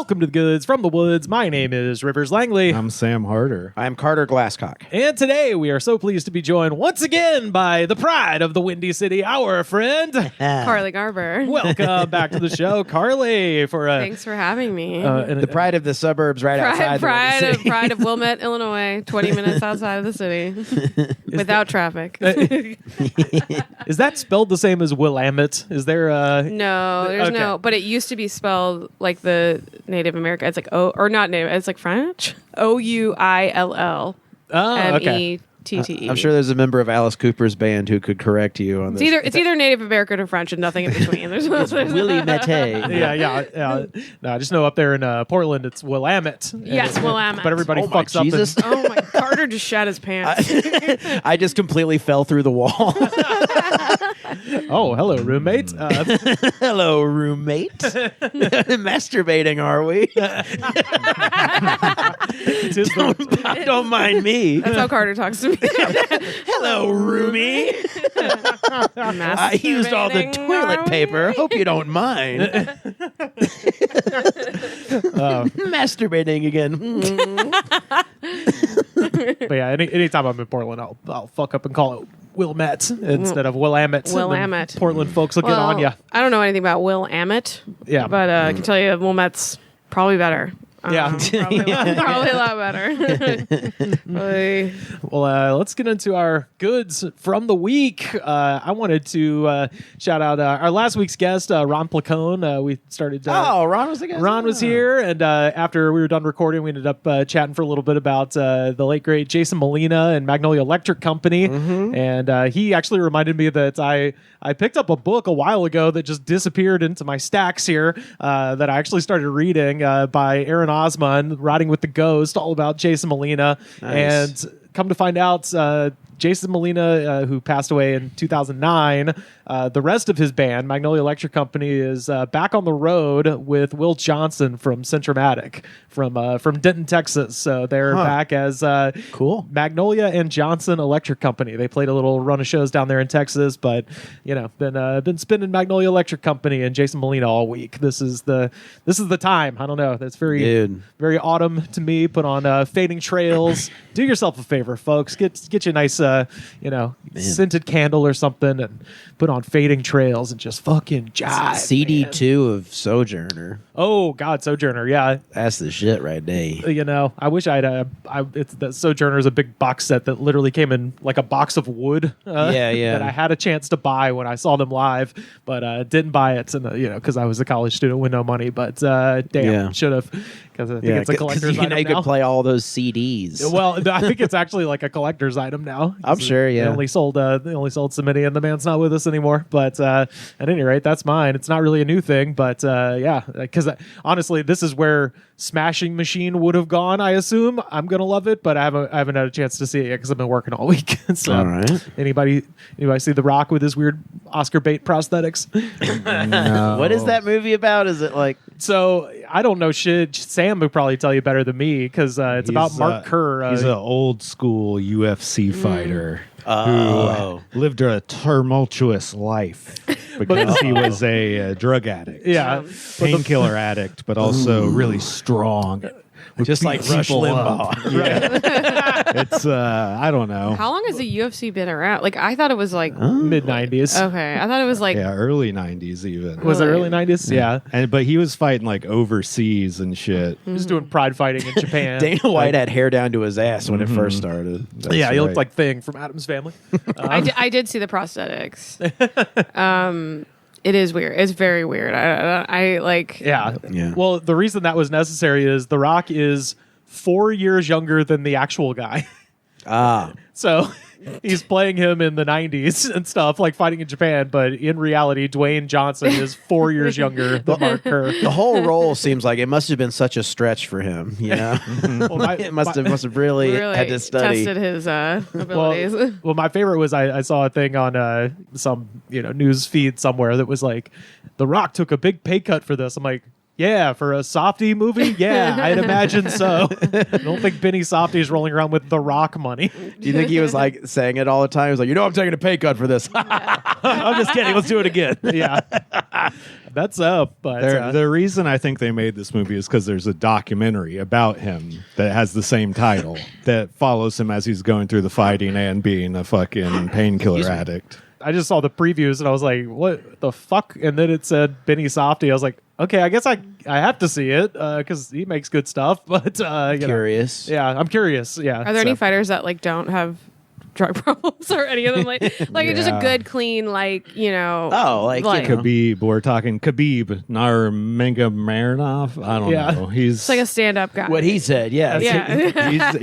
Welcome to the Goods from the Woods. My name is Rivers Langley. I'm Sam Harder. I'm Carter Glasscock. And today we are so pleased to be joined once again by the pride of the Windy City, our friend, Carly Garber. Welcome back to the show, Carly. Thanks for having me. The pride of the suburbs outside the city. Pride of Wilmette, Illinois, 20 minutes outside of the city without traffic. Is that spelled the same as Willamette? Is there No, there's Okay. no, but it used to be spelled like the Native American. It's like or not Native, it's like French. Ouill. Oh, okay. METTE. I'm sure there's a member of Alice Cooper's band who could correct you on this. It's either Native American or French and nothing in between. There's Willie Mette. Yeah. No, I just know up there in Portland, it's Willamette. Yes, Willamette. But everybody Oh my fucks up. Jesus. Oh my! Carter just shat his pants. I just completely fell through the wall. Oh, hello, roommate. Hello, roommate. Masturbating, are we? Don't mind me. That's how Carter talks to me. Hello, roomie. I used all the toilet paper. Hope you don't mind. Masturbating again. But yeah, anytime I'm in Portland, I'll fuck up and call it Wilmette instead of Willamette. Willamette. And Portland folks will get on you. I don't know anything about Willamette. Yeah. But I can tell you Wilmette's probably better. Yeah. Probably a lot better. Probably. Well, let's get into our goods from the week. I wanted to shout out our last week's guest, Ron Placone. We started. Ron was the guest. Ron was here, and after we were done recording, we ended up chatting for a little bit about the late great Jason Molina and Magnolia Electric Company. And he actually reminded me that I picked up a book a while ago that just disappeared into my stacks here that I actually started reading by Aaron Osman, Riding with the Ghost, all about Jason Molina. Nice. And come to find out, Jason Molina, who passed away in 2009, the rest of his band, Magnolia Electric Company, is back on the road with Will Johnson from Centromatic from Denton, Texas. So they're back as Cool. Magnolia and Johnson Electric Company. They played a little run of shows down there in Texas, but been spinning Magnolia Electric Company and Jason Molina all week. This is the time. I don't know. That's very autumn to me. Put on Fading Trails. Do yourself a favor, folks. Get you a nice scented candle or something and put on Fading Trails and just fucking jive. CD2 of Sojourner. Oh God, Sojourner, yeah. That's the shit right there. I wish it's the Sojourner is a big box set that literally came in like a box of wood. That I had a chance to buy when I saw them live, but didn't buy it, because I was a college student with no money. But should have, because I think it's a collector's item you now. could play all those CDs. Well, I think it's actually like a collector's item now. I'm sure, yeah. They only sold so many, and the man's not with us anymore. But at any rate, that's mine. It's not really a new thing, but because honestly, this is where Smashing Machine would have gone. I assume I'm gonna love it, but I haven't had a chance to see it yet because I've been working all week. So, all right. Anybody see The Rock with his weird Oscar bait prosthetics? No. What is that movie about? Is it like... So I don't know shit. Sam would probably tell you better than me because it's about Mark Kerr. He's an old school UFC fighter who lived a tumultuous life because he was a drug addict. Yeah. Painkiller addict, but also really strong. Just like Rush Limbaugh. Yeah. It's, I don't know. How long has the UFC been around? Like, I thought it was like... mid-90s. Okay, I thought it was like... Yeah, early 90s even. Was it early 90s? Yeah. But he was fighting like overseas and shit. He was doing pride fighting in Japan. Dana White had hair down to his ass when it first started. Yeah, he looked like Thing from Addams Family. I did see the prosthetics. It is weird. It's very weird. I like... Yeah. Yeah. Well, the reason that was necessary is The Rock is 4 years younger than the actual guy. So he's playing him in the 90s and stuff, like fighting in Japan, but in reality, Dwayne Johnson is 4 years younger than Mark Kerr. The whole role seems like it must have been such a stretch for him, Well, it must have really had to study. tested his abilities. Well, my favorite was I saw a thing on some news feed somewhere that was like, The Rock took a big pay cut for this. I'm like, Yeah, for a softy movie, yeah, I'd imagine so. I don't think Benny Softy's rolling around with The Rock money. Do you think he was like saying it all the time? He was like, I'm taking a pay cut for this. I'm just kidding. Let's do it again. Yeah. That's up. But The reason I think they made this movie is because there's a documentary about him that has the same title that follows him as he's going through the fighting and being a fucking painkiller addict. I just saw the previews and I was like, what the fuck? And then it said Benny Softy. I was like, okay, I guess I have to see it because he makes good stuff. But Curious. Yeah, I'm curious. Yeah. Are there any fighters that like don't have drug problems or any of them like just a good clean Khabib, we're talking Khabib Nurmagomedov. I don't know. He's it's like a stand-up guy. What he said, yeah.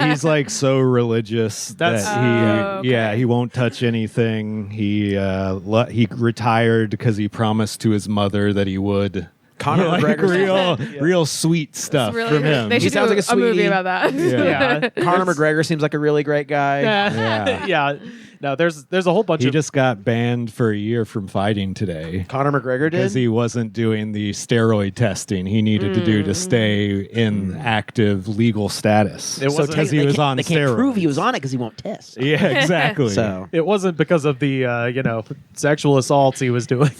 he's like so religious that he won't touch anything. He retired because he promised to his mother that he would. Conor McGregor, real sweet stuff really, from him. They should sounds do like a movie sweetie. about that. Yeah. Conor McGregor seems like a really great guy. Yeah. No, there's a whole bunch He of... just got banned for a year from fighting today. Conor McGregor did? Because he wasn't doing the steroid testing he needed to do to stay in active legal status. It wasn't because he was on They can't steroids. prove he was on it because he won't test. Yeah, exactly. So It wasn't because of the sexual assaults he was doing.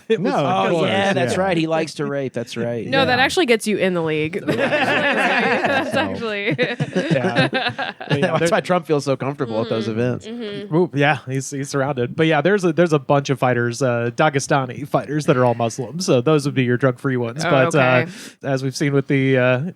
It was No, of Oh, course, yeah, that's yeah. right. He likes to rape. That's right. No, that actually gets you in the league. That's So- actually. That's why Trump feels so comfortable at those events. Ooh, yeah, he's surrounded. But yeah, there's a bunch of fighters, Dagestani fighters that are all Muslims. So those would be your drug-free ones. Oh, But okay. as we've seen with the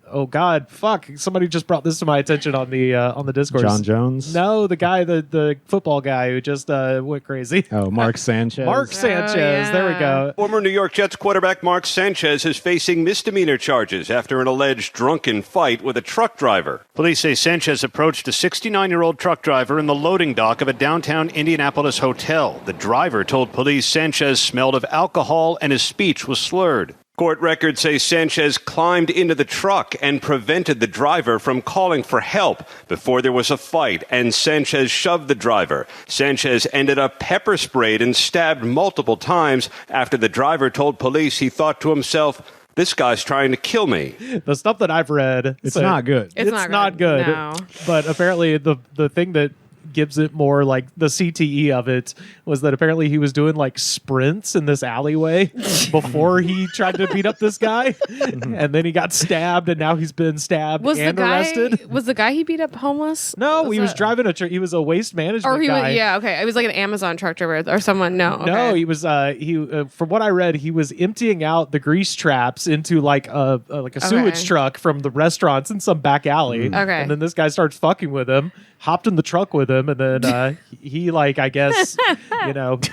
somebody just brought this to my attention on the Discord. John Jones? No, the guy, the football guy who just went crazy. Oh, Mark Sanchez. Mark Sanchez. yeah. There we go. Former New York Jets quarterback Mark Sanchez is facing misdemeanor charges after an alleged drunken fight with a truck driver. Police say Sanchez approached a 69-year-old truck driver in the loading dock of a downtown Indianapolis hotel. The driver told police Sanchez smelled of alcohol and his speech was slurred. Court records say Sanchez climbed into the truck and prevented the driver from calling for help before there was a fight, and Sanchez shoved the driver. Sanchez ended up pepper sprayed and stabbed multiple times after the driver told police he thought to himself, "This guy's trying to kill me." The stuff that I've read, It's not good. It's not good. No. But apparently the thing that gives it more like the CTE of it was that apparently he was doing like sprints in this alleyway before he tried to beat up this guy, and then he got stabbed, and now he's been stabbed and arrested. Was the guy he beat up homeless? No, he was driving he was a waste management Or he guy. was, yeah, okay. It was like an Amazon truck driver or someone. No, okay. No, he was. From what I read, he was emptying out the grease traps into like a sewage truck from the restaurants in some back alley. Okay. And then this guy starts fucking with him, hopped in the truck with him, and then he like I guess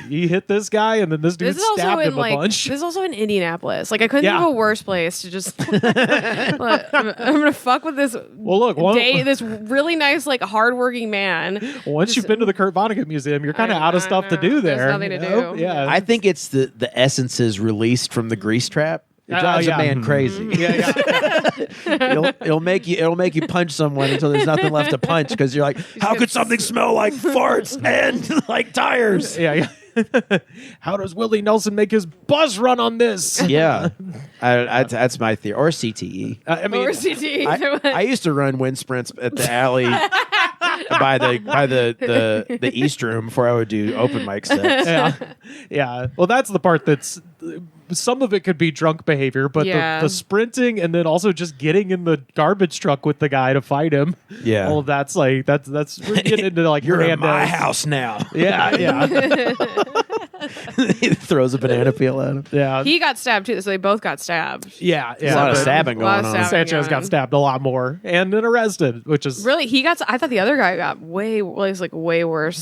he hit this guy, and then this dude This is also stabbed in him a bunch. This is also in Indianapolis. Like I couldn't Yeah. think of a worse place to just. I'm gonna fuck with this. Well, look, This really nice, like hardworking man. once you've been to the Kurt Vonnegut Museum, you're kind of out of stuff to know. do There's there. nothing to you know? do. Yeah, I think it's the essences released from the grease trap. It drives yeah. a man crazy. yeah. It'll make you punch someone until there's nothing left to punch because you're like, how could something smell like farts and like tires? Yeah. How does Willie Nelson make his bus run on this? Yeah, that's my theory. Or CTE. I mean, Or CT. I used to run wind sprints at the alley by the East Room before I would do open mic sets. yeah. Well, that's the part that's some of it could be drunk behavior, but Yeah. the sprinting and then also just getting in the garbage truck with the guy to fight him. Yeah. all of that's like that's we're getting into like You're in Hernandez. my house now. Yeah. He throws a banana peel at him. Yeah. He got stabbed too, so they both got stabbed. Yeah. There's a lot of but stabbing A lot of going on. stabbing. Sanchez got stabbed a lot more and then arrested, which is Really, I thought the other guy got way worse.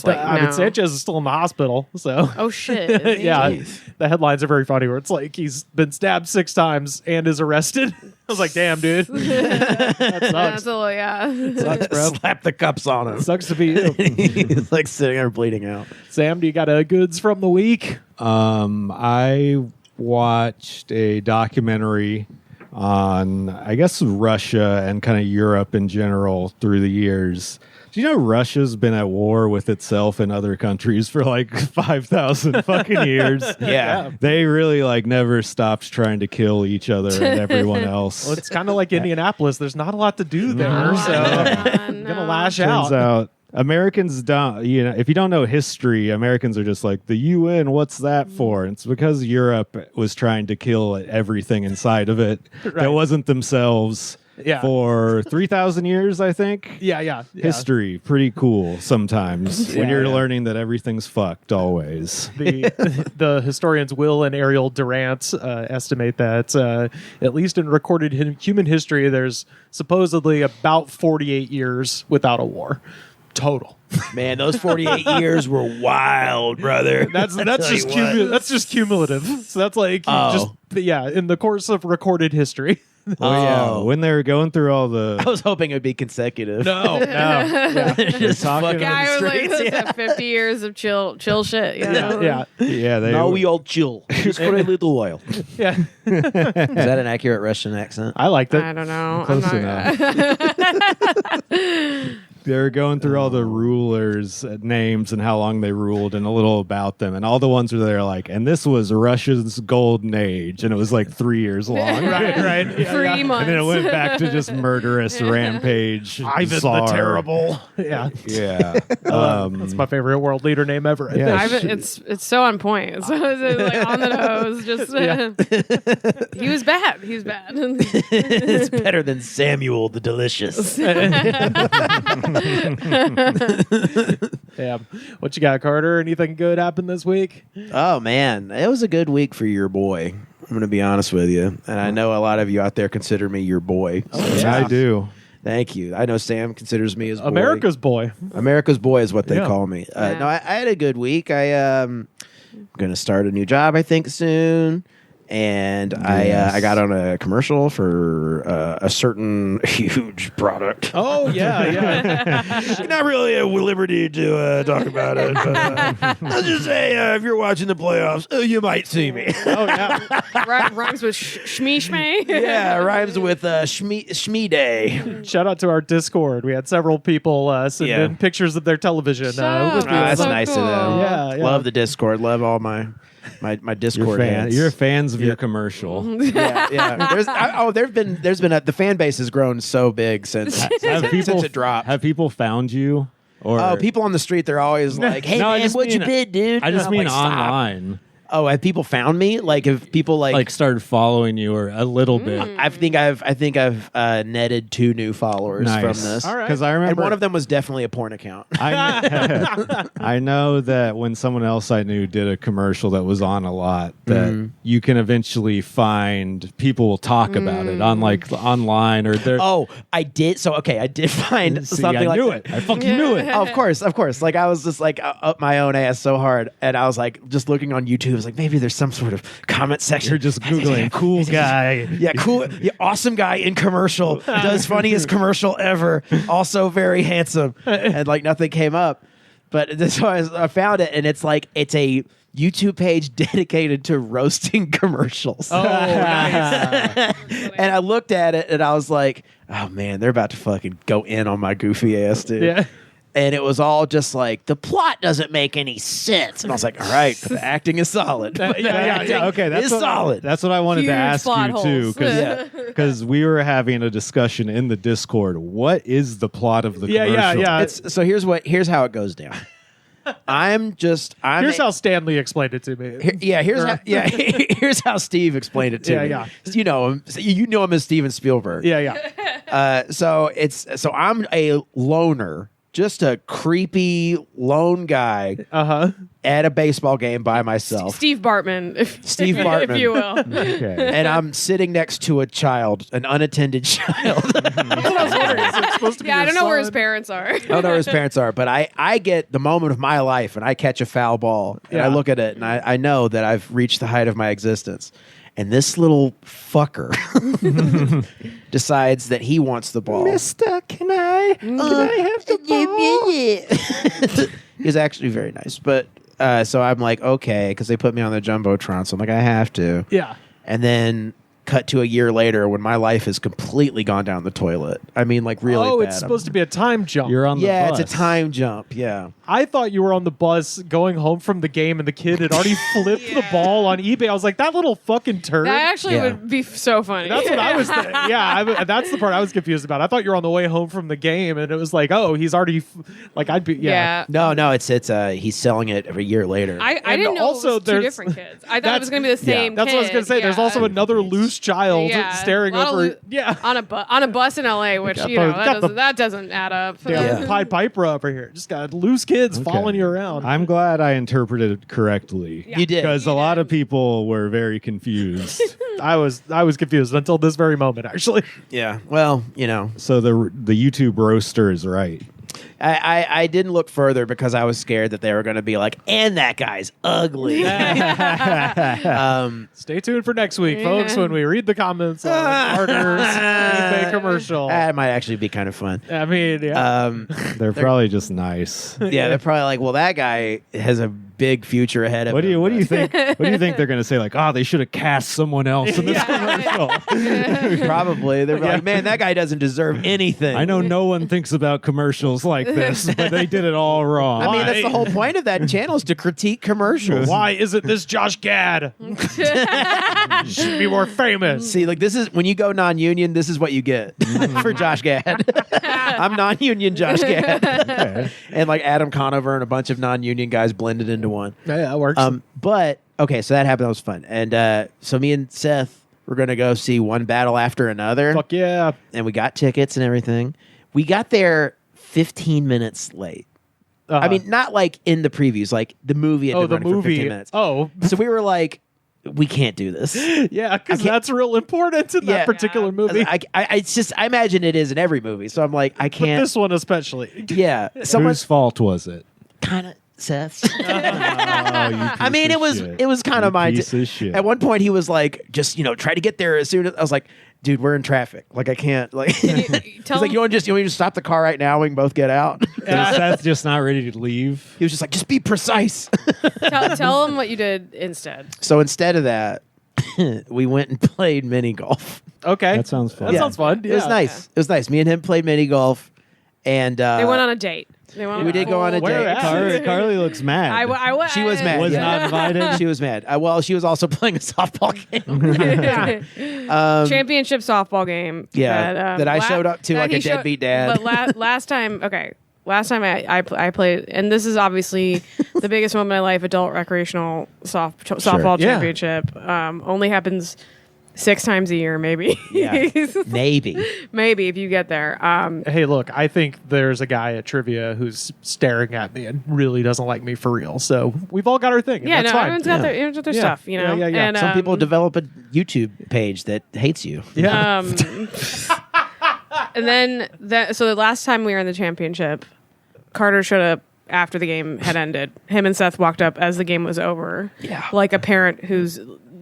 Like, I mean, no. Sanchez is still in the hospital, so Oh shit! yeah. Jeez. The headlines are very funny where it's like he's been stabbed 6 times and is arrested. I was like, damn, dude. That sucks. That's a little, yeah. Sucks, bro. Slap the cups on him. Sucks to be you. He's like sitting there bleeding out. Sam, do you got a goods from the week? I watched a documentary on, I guess, Russia and kind of Europe in general through the years. Do you know Russia's been at war with itself and other countries for like 5,000 fucking years? Yeah. They really like never stopped trying to kill each other and everyone else. Well, it's kind of like Indianapolis. There's not a lot to do there, so I'm gonna lash Turns out. out Americans don't, if you don't know history, Americans are just like, the UN, what's that for? And it's because Europe was trying to kill everything inside of it that wasn't themselves. Yeah. For 3,000 years, I think. Yeah. History, pretty cool sometimes when you're Yeah. learning that everything's fucked always. The historians Will and Ariel Durant estimate that at least in recorded human history, there's supposedly about 48 years without a war. Total. Man, those 48 years were wild, brother. That's just cumulative. So that's like in the course of recorded history. Yeah, when they were going through all I the was hoping it would be consecutive. No. Yeah. Just fucking Yeah, I was like, streets, this is 50 years of chill shit. You know? Yeah. they Now we all chill. Just for a little while. Is Yeah. that an accurate Russian accent? I liked it. I don't know. Close I'm not, enough. They were going through all the rulers' names and how long they ruled and a little about them. And all the ones were there like, and this was Russia's golden age. And it was like 3 years long. Right. Yeah, 3 months. And then it went back to just murderous rampage. Ivan Tsar. the Terrible. Yeah. Yeah. That's my favorite world leader name ever. I think. Ivan, it's so on point. So it's like on the nose. Just he was bad. He was bad. It's better than Samuel the Delicious. Yeah. What you got, Carter? Anything good happened this week? Oh, man. It was a good week for your boy. I'm going to be honest with you. And I know a lot of you out there consider me your boy. So I do. Thank you. I know Sam considers me his boy. America's boy. America's boy is what they Yeah. call me. Yeah. No, I had a good week. I'm going to start a new job, I think, soon. And I got on a commercial for a certain huge product. Oh, yeah. Not really at liberty to talk about it. But, I'll just say, if you're watching the playoffs, you might see me. Oh, yeah. Rhymes with shmee shmee. Yeah, rhymes with Shmee Day. Shout out to our Discord. We had several people send in pictures of their television. With up. the- That's so nice cool. of them. Yeah. Love the Discord. Love all my Discord hands. You're fans of your commercial. Yeah. There's been the fan base has grown so big since it dropped. Have people found you? Or People on the street, they're always like, "Hey No, I man, just what you mean- bid, dude?" I just I'm mean like, "Stop." online. Oh, have people found me? Like, have people Like started following you or a little bit. I think I've netted 2 new followers Nice. from this. All right. Because I remember And one of them was definitely a porn account. I know that when someone else I knew did a commercial that was on a lot, that you can eventually find people will talk about it on like online or they're. Oh, I did. So I did find See, something I like knew that. it. I fucking knew it. Oh, of course. Like I was just like up my own ass so hard, and I was like just looking on YouTube. I was like, maybe there's some sort of comment section. You're just googling cool guy. Yeah, cool. Yeah, awesome guy in commercial. Does funniest commercial ever. Also very handsome. And like nothing came up. But so I found it, and it's a YouTube page dedicated to roasting commercials. Oh, nice. And I looked at it, and I was like, oh man, they're about to fucking go in on my goofy ass, dude. Yeah. And it was all just like, the plot doesn't make any sense. And I was like, all right, the acting is solid. Yeah. Okay, that's It's solid. That's what I wanted to Huge ask plot you too, holes. because we were having a discussion in the Discord. What is the plot of the commercial? Yeah. So here's how it goes down. Here's how Stanley explained it to me. Here's how Steve explained it to me. Yeah. You know him. You know him as Steven Spielberg. Yeah. So I'm a loner, just a creepy lone guy at a baseball game by myself. Steve Bartman, Steve Bartman. if you will. Okay. And I'm sitting next to a child, an unattended child. It's supposed to be Yeah, I your don't know where his son. parents are. I don't know where his parents are, but I get the moment of my life and I catch a foul ball and I Yeah. look at it and I know that I've reached the height of my existence. And this little fucker decides that he wants the ball. Mister, can I have the ball? He's actually very nice. But so I'm like, okay, because they put me on the Jumbotron. So I'm like, I have to. Yeah. And then cut to a year later when my life has completely gone down the toilet. I mean, like really Oh, bad. it's supposed to be a time jump. You're on the bus. It's a time jump. Yeah. I thought you were on the bus going home from the game and the kid had already flipped the ball on eBay. I was like, that little fucking turd. That actually Yeah. would be so funny. That's what I was thinking. Yeah, that's the part I was confused about. I thought you were on the way home from the game and it was like, oh, he's already I'd be Yeah. No, it's he's selling it a year later. I didn't know also it was two there's- different kids. I thought it was going to be the same That's what I was kid. going to say. There's Yeah. also another loose child staring A lot of over. On on a bus in LA, which Got you know the- that doesn't add up. Yeah. Yeah. Pied Piper over here. Just got loose kids Okay. following you around. I'm glad I interpreted it correctly. You did. Because a lot of people were very confused. I was confused until this very moment, actually. Yeah. Well, So the YouTube roaster is right. I didn't look further because I was scared that they were going to be like, and that guy's ugly. Stay tuned for next week, folks, when we read the comments on Carter's eBay commercial. That might actually be kind of fun. I mean, yeah. They're probably just nice. Yeah, they're probably like, well, that guy has a big future ahead of What do him. you think? What do you think they're going to say? Like, oh, they should have cast someone else in this commercial. Probably. They're like, man, that guy doesn't deserve anything. I know no one thinks about commercials like this, but they did it all wrong. I mean, that's the whole point of that channel is to critique commercials. Why isn't this Josh Gad? Should be more famous. See, like this is when you go non-union. This is what you get for Josh Gad. I'm non-union Josh Gad, Okay. and like Adam Conover and a bunch of non-union guys blended into one. Yeah, that works. But okay, so that happened. That was fun, and so me and Seth were gonna go see one battle after another. Fuck yeah. And we got tickets and everything. We got there 15 minutes late. I mean, not like in the previews, like the movie had been the running for 15 movie. minutes. Oh, So we were like, we can't do this. yeah, because that's real important in Yeah. that particular movie. It's just, I imagine it is in every movie. So I'm like, I But can't. this one especially. Yeah. Someone's Whose fault was it? kind of Seth's. Oh, you I mean, piece it was kind of mine. Piece of shit. At one point, he was like, just, try to get there as soon as I was like, dude, we're in traffic. Like, I can't. Like, he's Tell like, him- you want to just stop the car right now? We can both get out. Is Seth just not ready to leave? He was just like, just be precise. tell him what you did instead. So instead of that, we went and played mini golf. Okay. That sounds fun. That sounds fun. It was Yeah. nice. It was nice. Me and him played mini golf, and They went on a date. They went we did go on a Where date. at? Carly looks mad. She was mad. Was yeah. not invited. She was mad. Well, she was also playing a softball game. Championship softball game. Yeah, that I showed up to that like he a deadbeat dad. But last time I played, and this is obviously the biggest moment in my life, adult recreational softball Yeah. championship. Only happens 6 times a year, maybe. Yeah. Maybe. Maybe if you get there. Hey, look, I think there's a guy at trivia who's staring at me and really doesn't like me for real. So we've all got our thing. And yeah, that's no, fine. everyone's got their Yeah. stuff, you know. Yeah, yeah, yeah. And, Some people develop a YouTube page that hates you. Yeah. And then, so the last time we were in the championship, Carter showed up after the game had ended. Him and Seth walked up as the game was over. Yeah. Like a parent who's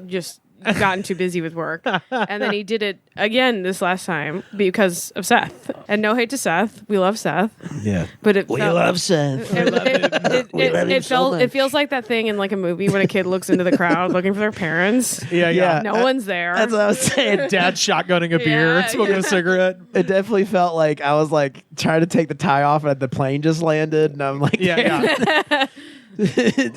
just gotten too busy with work. And then he did it again this last time because of Seth. And no hate to Seth. We love Seth. Yeah. But it We felt, love Seth. it feels like that thing in like a movie when a kid looks into the crowd looking for their parents. Yeah, yeah. No one's there. That's what I was saying. Dad shotgunning a beer, Yeah, smoking yeah. a cigarette. It definitely felt like I was like trying to take the tie off and the plane just landed. And I'm like, Yeah, yeah.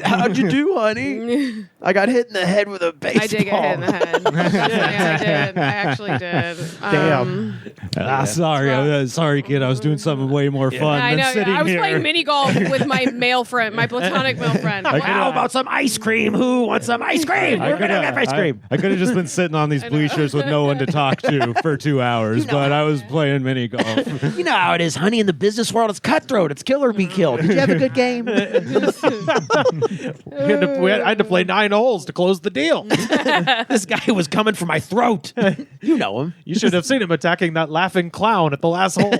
how'd you do, honey? I got hit in the head with a baseball. I did get hit in the head. Yeah, I did. I actually did. Damn. Sorry, kid. I was doing something way more fun I than know. sitting I was here. playing mini golf with my male friend, my platonic male friend. How about some ice cream? Who wants some ice cream? We're gonna have ice cream. I could have just been sitting on these bleachers with no one to talk to for 2 hours, but I was playing mini golf. You know how it is, honey. In the business world, it's cutthroat. It's kill or be killed. Did you have a good game? I had to play 9 holes to close the deal. This guy was coming for my throat. You know him. You should have seen him attacking that laughing clown at the last hole.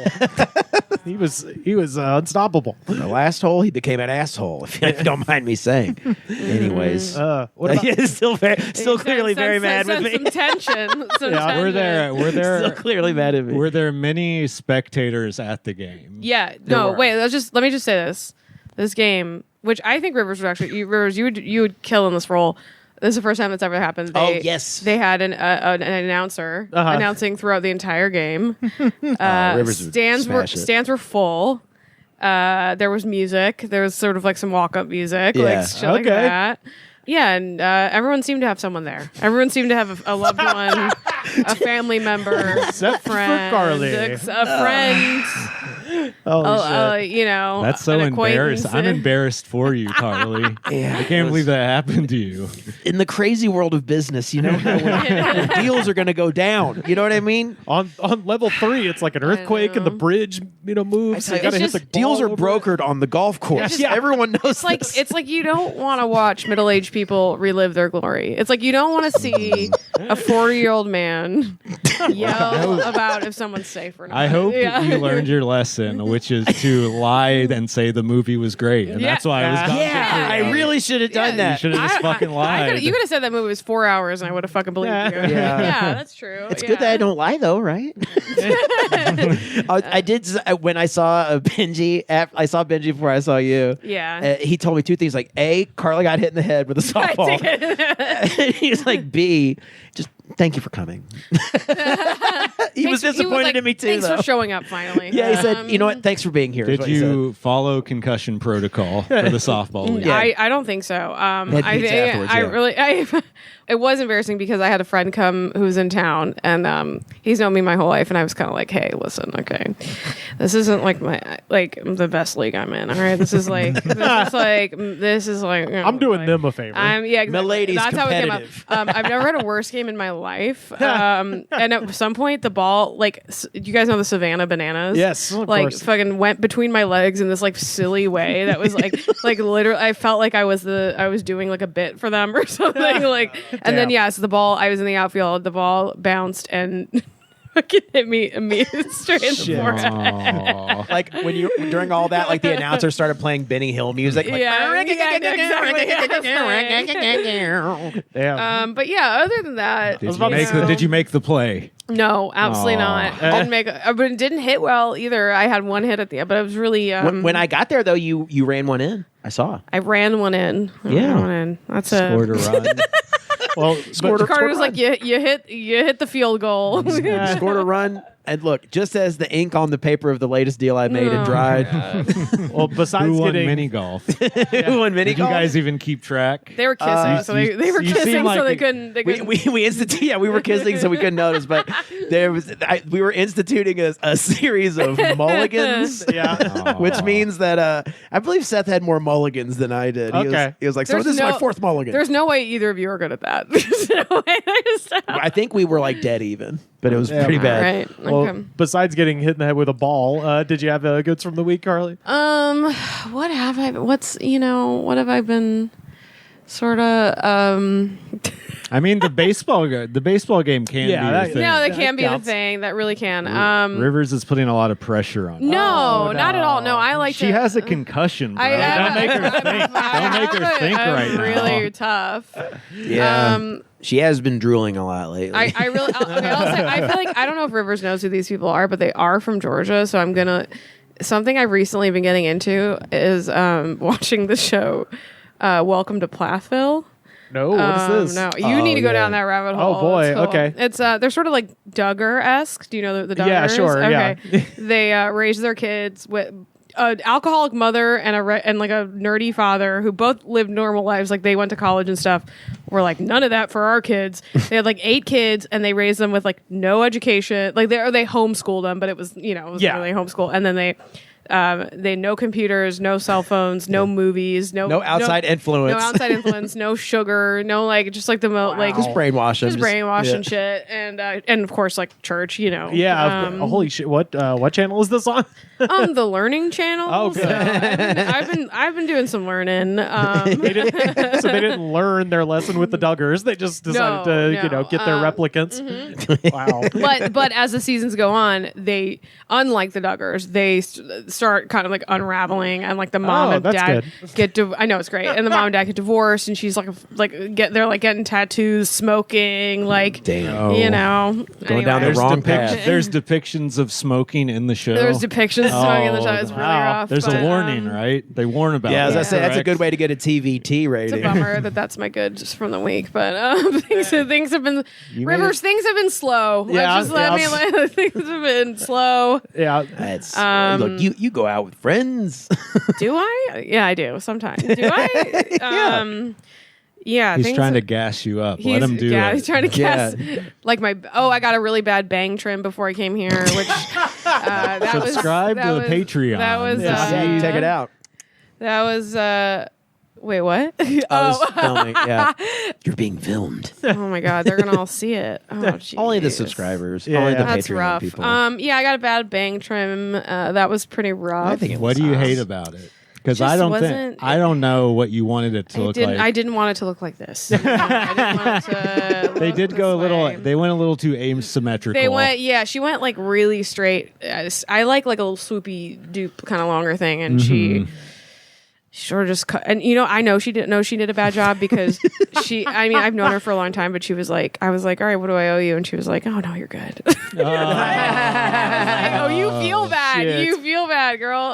He was unstoppable. The last hole, he became an asshole. If you don't mind me saying. Anyways, What about, he's still clearly very mad with me. Some tension. Some Yeah, were tension. Still clearly mad at me. were there many spectators at the game? Yeah. No. were. Wait. Let me just say this. This game, which I think Rivers would actually, you would kill in this role. This is the first time it's ever happened. Oh, yes. They had an announcer announcing throughout the entire game. Rivers would Stands smash it. were full. There was music. There was sort of like some walk-up music, Yeah. like shit like Okay. that. Yeah, and everyone seemed to have someone there. Everyone seemed to have a loved one, a family member, Except for friend, Carly. a friend. You know, That's so an acquaintance. embarrassing. I'm embarrassed for you, Carly. Yeah, I can't believe that happened to you. In the crazy world of business, you know, when deals are going to go down. You know what I mean? On level 3, it's like an earthquake and the bridge, moves. So you gotta hit the Deals ball are over brokered on the golf course. Yeah. Everyone knows It's like you don't want to watch middle-aged people relive their glory. It's like you don't want to see a 40-year-old man yell about if someone's safe or not. I hope Yeah. you learned your lesson, which is to lie and say the movie was great. And Yeah. that's why I was gone. Yeah, I really should have done You that. should have just fucking lied. You could have said that movie was 4 hours, and I would have fucking believed you. Yeah. Yeah, that's true. It's good that I don't lie, though, right? I did when I saw Benji. I saw Benji before I saw you. Yeah. He told me two things: like A, Carly got hit in the head with a softball. He was like, B, just thank you for coming. He was disappointed in me too. Thanks though. for showing up finally. Yeah, he said, you know what? Thanks for being here. is Did what he said. you follow concussion protocol for the softball league? Yeah. I don't think so. Had pizza afterwards, yeah. Really it was embarrassing because I had a friend come who was in town and he's known me my whole life and I was kind of like, hey, listen, okay, this isn't like the best league I'm in. All right, this is like I'm doing them a favor. Exactly. Milady's That's how it came competitive. up. I've never had a worse game in my life. And at some point, the ball, you guys know the Savannah Bananas? Yes, of like course. fucking went between my legs in this like silly way that was like literally, I felt like I was doing like a bit for them or something. And then so the ball, I was in the outfield. The ball bounced and fucking hit me straight in the forehead. Aw. Like when you during all that, like the announcer started playing Benny Hill music. Like, Damn. But yeah, other than that, Did you make the play? No, absolutely Aw. not. Didn't make, but it didn't hit well either. I had one hit at the end, but it was really. when I got there, though, you ran one in. I saw. I ran one in. That's Scored a run. Well, Carter's like you hit the field goal. Scored a run. And look, just as the ink on the paper of the latest deal I made had dried, well, besides Who won getting mini golf? who won mini Did you golf? guys even keep track? They were kissing, so they were you kissing, seem so like they a- couldn't. They couldn't. we were kissing, so we couldn't notice. But we were instituting a series of mulligans. yeah. Which means that I believe Seth had more mulligans than I did. Okay. He was like, so There's this is my no- fourth mulligan. There's no way either of you are good at that. There's no way. I think we were like dead even, but it was pretty All bad. right. Well, Okay. besides getting hit in the head with a ball, did you have goods from the week, Carly? What have I? What have I been? Sort of. I mean, the baseball game can be that- your thing. No, that That can be the counts. thing. That really can. Rivers is putting a lot of pressure on. No, not at all. No, I like. She has a concussion, bro. I Don't make her think. Don't make her think right now. Really tough. Yeah. She has been drooling a lot lately. I really. I'll say. I feel like I don't know if Rivers knows who these people are, but they are from Georgia. So I'm gonna. Something I've recently been getting into is watching the show Welcome to Plathville. No, what is this? No, you need to go down that rabbit hole. Oh, boy, It's cool. okay. It's they're sort of like Duggar-esque. Do you know the Duggars? Yeah, sure, Okay. yeah. They raise their kids with an alcoholic mother and like a nerdy father who both lived normal lives. Like they went to college and stuff. We're like, none of that for our kids. They had like 8 kids and they raised them with like no education. Like they homeschooled them, but it was really homeschool. And then they no computers, no cell phones, no movies, no outside influence. no outside influence, no sugar, no like just like the like Just brainwash them. just brainwash and shit, and of course like church, Yeah. Holy shit! What channel is this on? on the learning channel. Oh, good. So I've been doing some learning. So they didn't learn their lesson with the Duggars. They just decided to get their replicants. Mm-hmm. Wow. But as the seasons go on, they, unlike the Duggars, they start kind of like unraveling, and like the mom and that's dad good. I know it's great, and the mom and dad get divorced, and she's they're like getting tattoos, smoking, like Damn. you know, Going down the There's wrong path. There's depictions of smoking in the show. There's depictions of smoking in the show. It's really rough. There's a but, warning, right? They warn about Yeah, as I that. say, that's a correct? good way to get a TVT It's rating. a bummer that's my good just from the week, but things have been things have been slow. Yeah, Things have been slow. Yeah. That's, look, you go out with friends. Do I? Yeah, I do sometimes. Do I? Yeah, He's things- trying to gas you up. Let him do yeah, it. he's trying to Yeah. guess. Like I got a really bad bang trim before I came here, which that was Subscribe to the Patreon. That was Take it out. That was wait, what? I was filming. Yeah, you're being filmed. Oh my god, they're gonna all see it. Oh, Only the jeez. subscribers. Yeah, only the That's Patreon rough. people. Yeah, I got a bad bang trim. That was pretty rough. I think it What was do you us. hate about it? Because Just I don't wasn't- think I don't know what you wanted it to look like. I didn't want it to look like this. I didn't want it to They look did go a this little. way. They went a little too asymmetrical. They went, yeah. She went like really straight. I like a little swoopy dupe kind of longer thing, and she sort of just cut. And I know she didn't know she did a bad job because I've known her for a long time, but she was like, I was like, all right, what do I owe you? And she was like, oh no, you're good. Oh, you feel bad. shit. You feel bad, girl.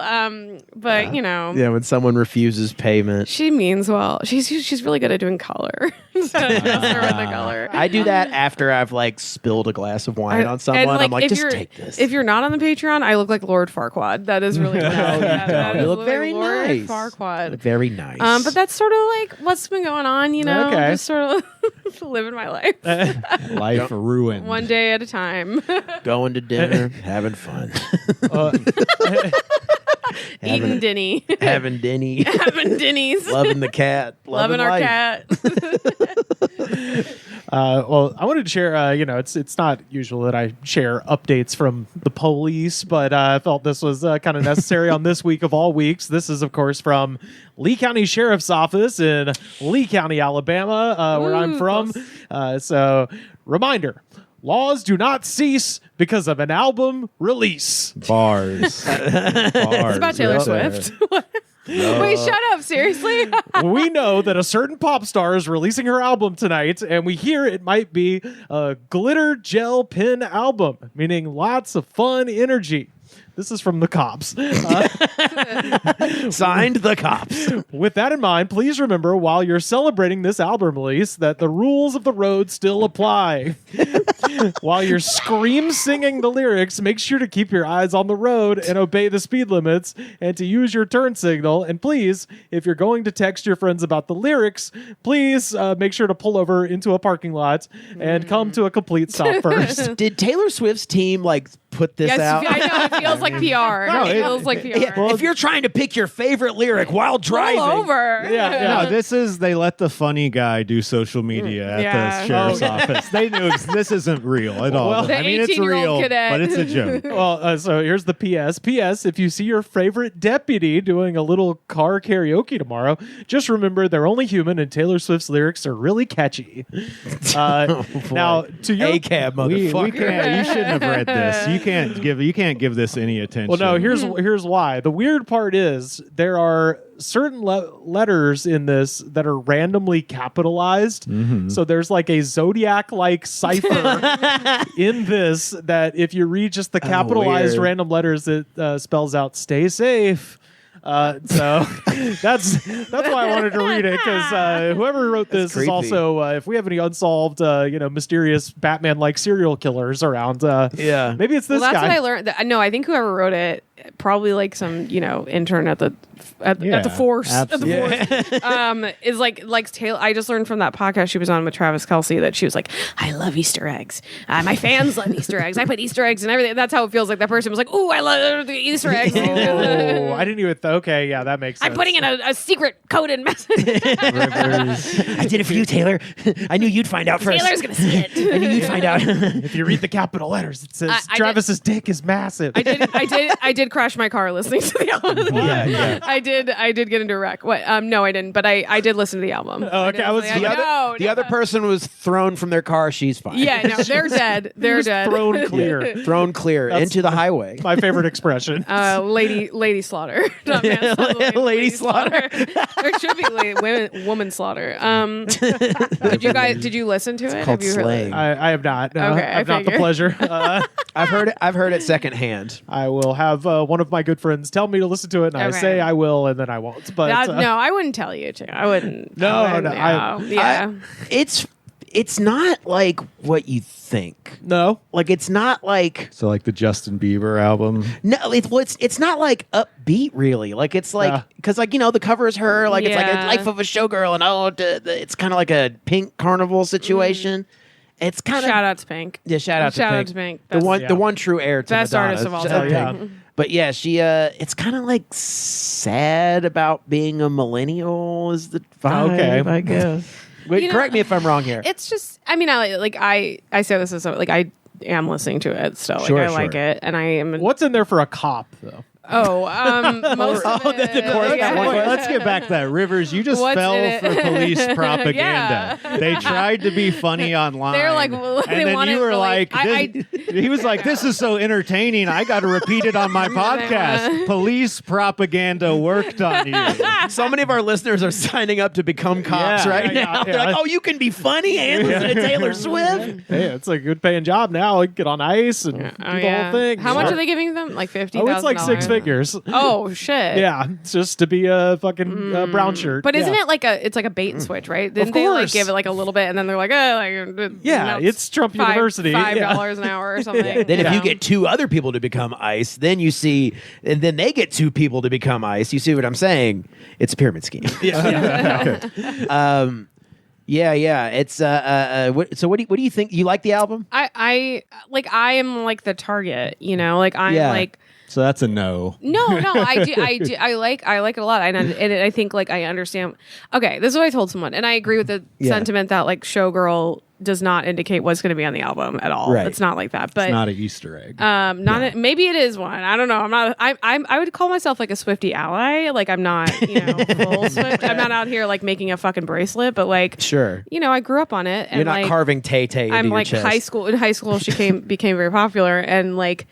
But Yeah, when someone refuses payment. she means well. She's really good at doing color. So I trust her with the color. I do that after I've like spilled a glass of wine on someone. And, I'm like, if just you're- take this. If you're not on the Patreon, I look like Lord Farquaad. That is really good. That You is look like very Lord nice. Farquaad. Very nice. But that's sort of like what's been going on, Okay. Just sort of living my life Life ruined. one day at a time. going to dinner, having fun, Eating dinny. having dinny, Having dinnies. loving the cat, Loving our life. cat. Well, I wanted to share. It's not usual that I share updates from the police, but I felt this was kind of necessary on this week of all weeks. This is, of course, from Lee County Sheriff's Office in Lee County, Alabama, where I'm from. So, reminder: laws do not cease because of an album release. Bars. Bars. It's about Taylor right Swift. there. Wait, shut up. Seriously? We know that a certain pop star is releasing her album tonight, and we hear it might be a glitter gel pen album, meaning lots of fun energy. This is from the cops. Signed the cops. With that in mind, please remember while you're celebrating this album release that the rules of the road still apply. While you're scream singing the lyrics, make sure to keep your eyes on the road and obey the speed limits and to use your turn signal. And please, if you're going to text your friends about the lyrics, please make sure to pull over into a parking lot and come to a complete stop first. Did Taylor Swift's team like put this Yes, out? I know. It feels like PR. No, it it- feels like PR. Yeah, if you're trying to pick your favorite lyric while driving, Pull over. Yeah. No, this is they let the funny guy do social media at Yeah. the sheriff's office. They knew this isn't real at all. Well, The I mean, it's 18-year-old real, cadet. but it's a joke. Well, so here's the PS. PS, if you see your favorite deputy doing a little car karaoke tomorrow, just remember they're only human and Taylor Swift's lyrics are really catchy. Now, to your ACAB We motherfucker. can't. You shouldn't have read this. You can't give this any attention. Well, no, here's why. The weird part is there are certain letters in this that are randomly capitalized. So there's like a zodiac-like cipher in this that if you read just the capitalized weird. random letters, it spells out "stay safe." So that's why I wanted to read it because whoever wrote this is creepy. also if we have any unsolved mysterious Batman-like serial killers around, Yeah. maybe it's this Well, that's guy. what I learned. No, I think whoever wrote it, probably like some intern at the Yeah, force. At the absolutely. force. Is like Taylor. I just learned from that podcast she was on with Travis Kelce that she was like, I love Easter eggs. My fans love Easter eggs. I put Easter eggs and everything. That's how it feels like that person was like, oh, I love the Easter eggs. Oh, I didn't even. Okay, yeah, that makes sense. I'm putting in a secret coded message. I did it for you, Taylor. I knew you'd find out first. Taylor's gonna see it. I knew you'd find out. If you read the capital letters, it says I did- Travis's dick is massive. I did did crash my car listening to the album. Yeah. I did get into a wreck. What? No, I didn't. But I did listen to the album. Oh, okay. I was The other person was thrown from their car. She's fine. Yeah, no, they're dead. They're dead. thrown clear. Thrown clear into the highway. My favorite expression. Lady slaughter. Not manslaughter. Lady slaughter. There should be woman slaughter. Did you listen to it? called Have you slang. I have not. No, Okay, I have I not the figured. pleasure. I've heard it secondhand. I will have one of my good friends tell me to listen to it, and I Okay. say I will, and then I won't. But No, I wouldn't tell you to. I wouldn't. No, I wouldn't, no, yeah. It's not like what you think. no. Like it's not like So like the Justin Bieber album. no. It's not like upbeat really. Like it's like because like the cover is her. Like it's like Yeah. a life of a showgirl, and it's kind of like a Pink carnival situation. It's kind of Shout out to Pink. yeah. Shout out to Pink. That's The one true heir to best Madonna. artist of all Shout out time. to Pink. But yeah, she it's kind of like sad about being a millennial is the vibe, Okay. I guess. Wait, You know, correct me if I'm wrong here. It's just. I mean, I say this as like I am listening to it still. Like Sure, I like sure. it, and I am. What's in there for a cop, though? Most of it. the chorus got one Wait, let's get back to that. Rivers, you just What's fell in it? for police propaganda. Yeah. They tried to be funny online. They're like, well, they and then wanted you were to, like, like, he was like, this is so entertaining. I got to repeat it on my podcast. Police propaganda worked on you. So many of our listeners are signing up to become cops Yeah, right yeah, now. yeah, They're yeah. like, "Oh, you can be funny and listen to Taylor Swift." Hey, it's a good paying job now. Like, get on ice and do the whole thing. How much Sure. are they giving them? Like $50,000. Oh, it's like six figures. Oh shit. Yeah, it's just to be a fucking brown shirt. But isn't Yeah. it like it's like a bait and switch, right? Didn't they like course. give it like a little bit and then they're like, Yeah, it's Trump University. $5 an hour or something. Then if Yeah. you get two other people to become ICE, then you see, and then they get two people to become ICE. You see what I'm saying? It's a pyramid scheme. Yeah. It's so what do you think? You like the album? I am like the target, like I'm Yeah. like So that's a no. no, I do. I like it a lot. And I think like I understand. Okay, this is what I told someone, and I agree with the sentiment that like Showgirl does not indicate what's going to be on the album at all. Right. It's not like that. But It's not an Easter egg. maybe it is one. I don't know. I'm not. I would call myself like a Swiftie ally. Like I'm not. Full Swift. I'm not out here like making a fucking bracelet. But like Sure. I grew up on it. And You're not like, carving Tay-Tay into I'm your like chest. high school. In high school, she became very popular, and like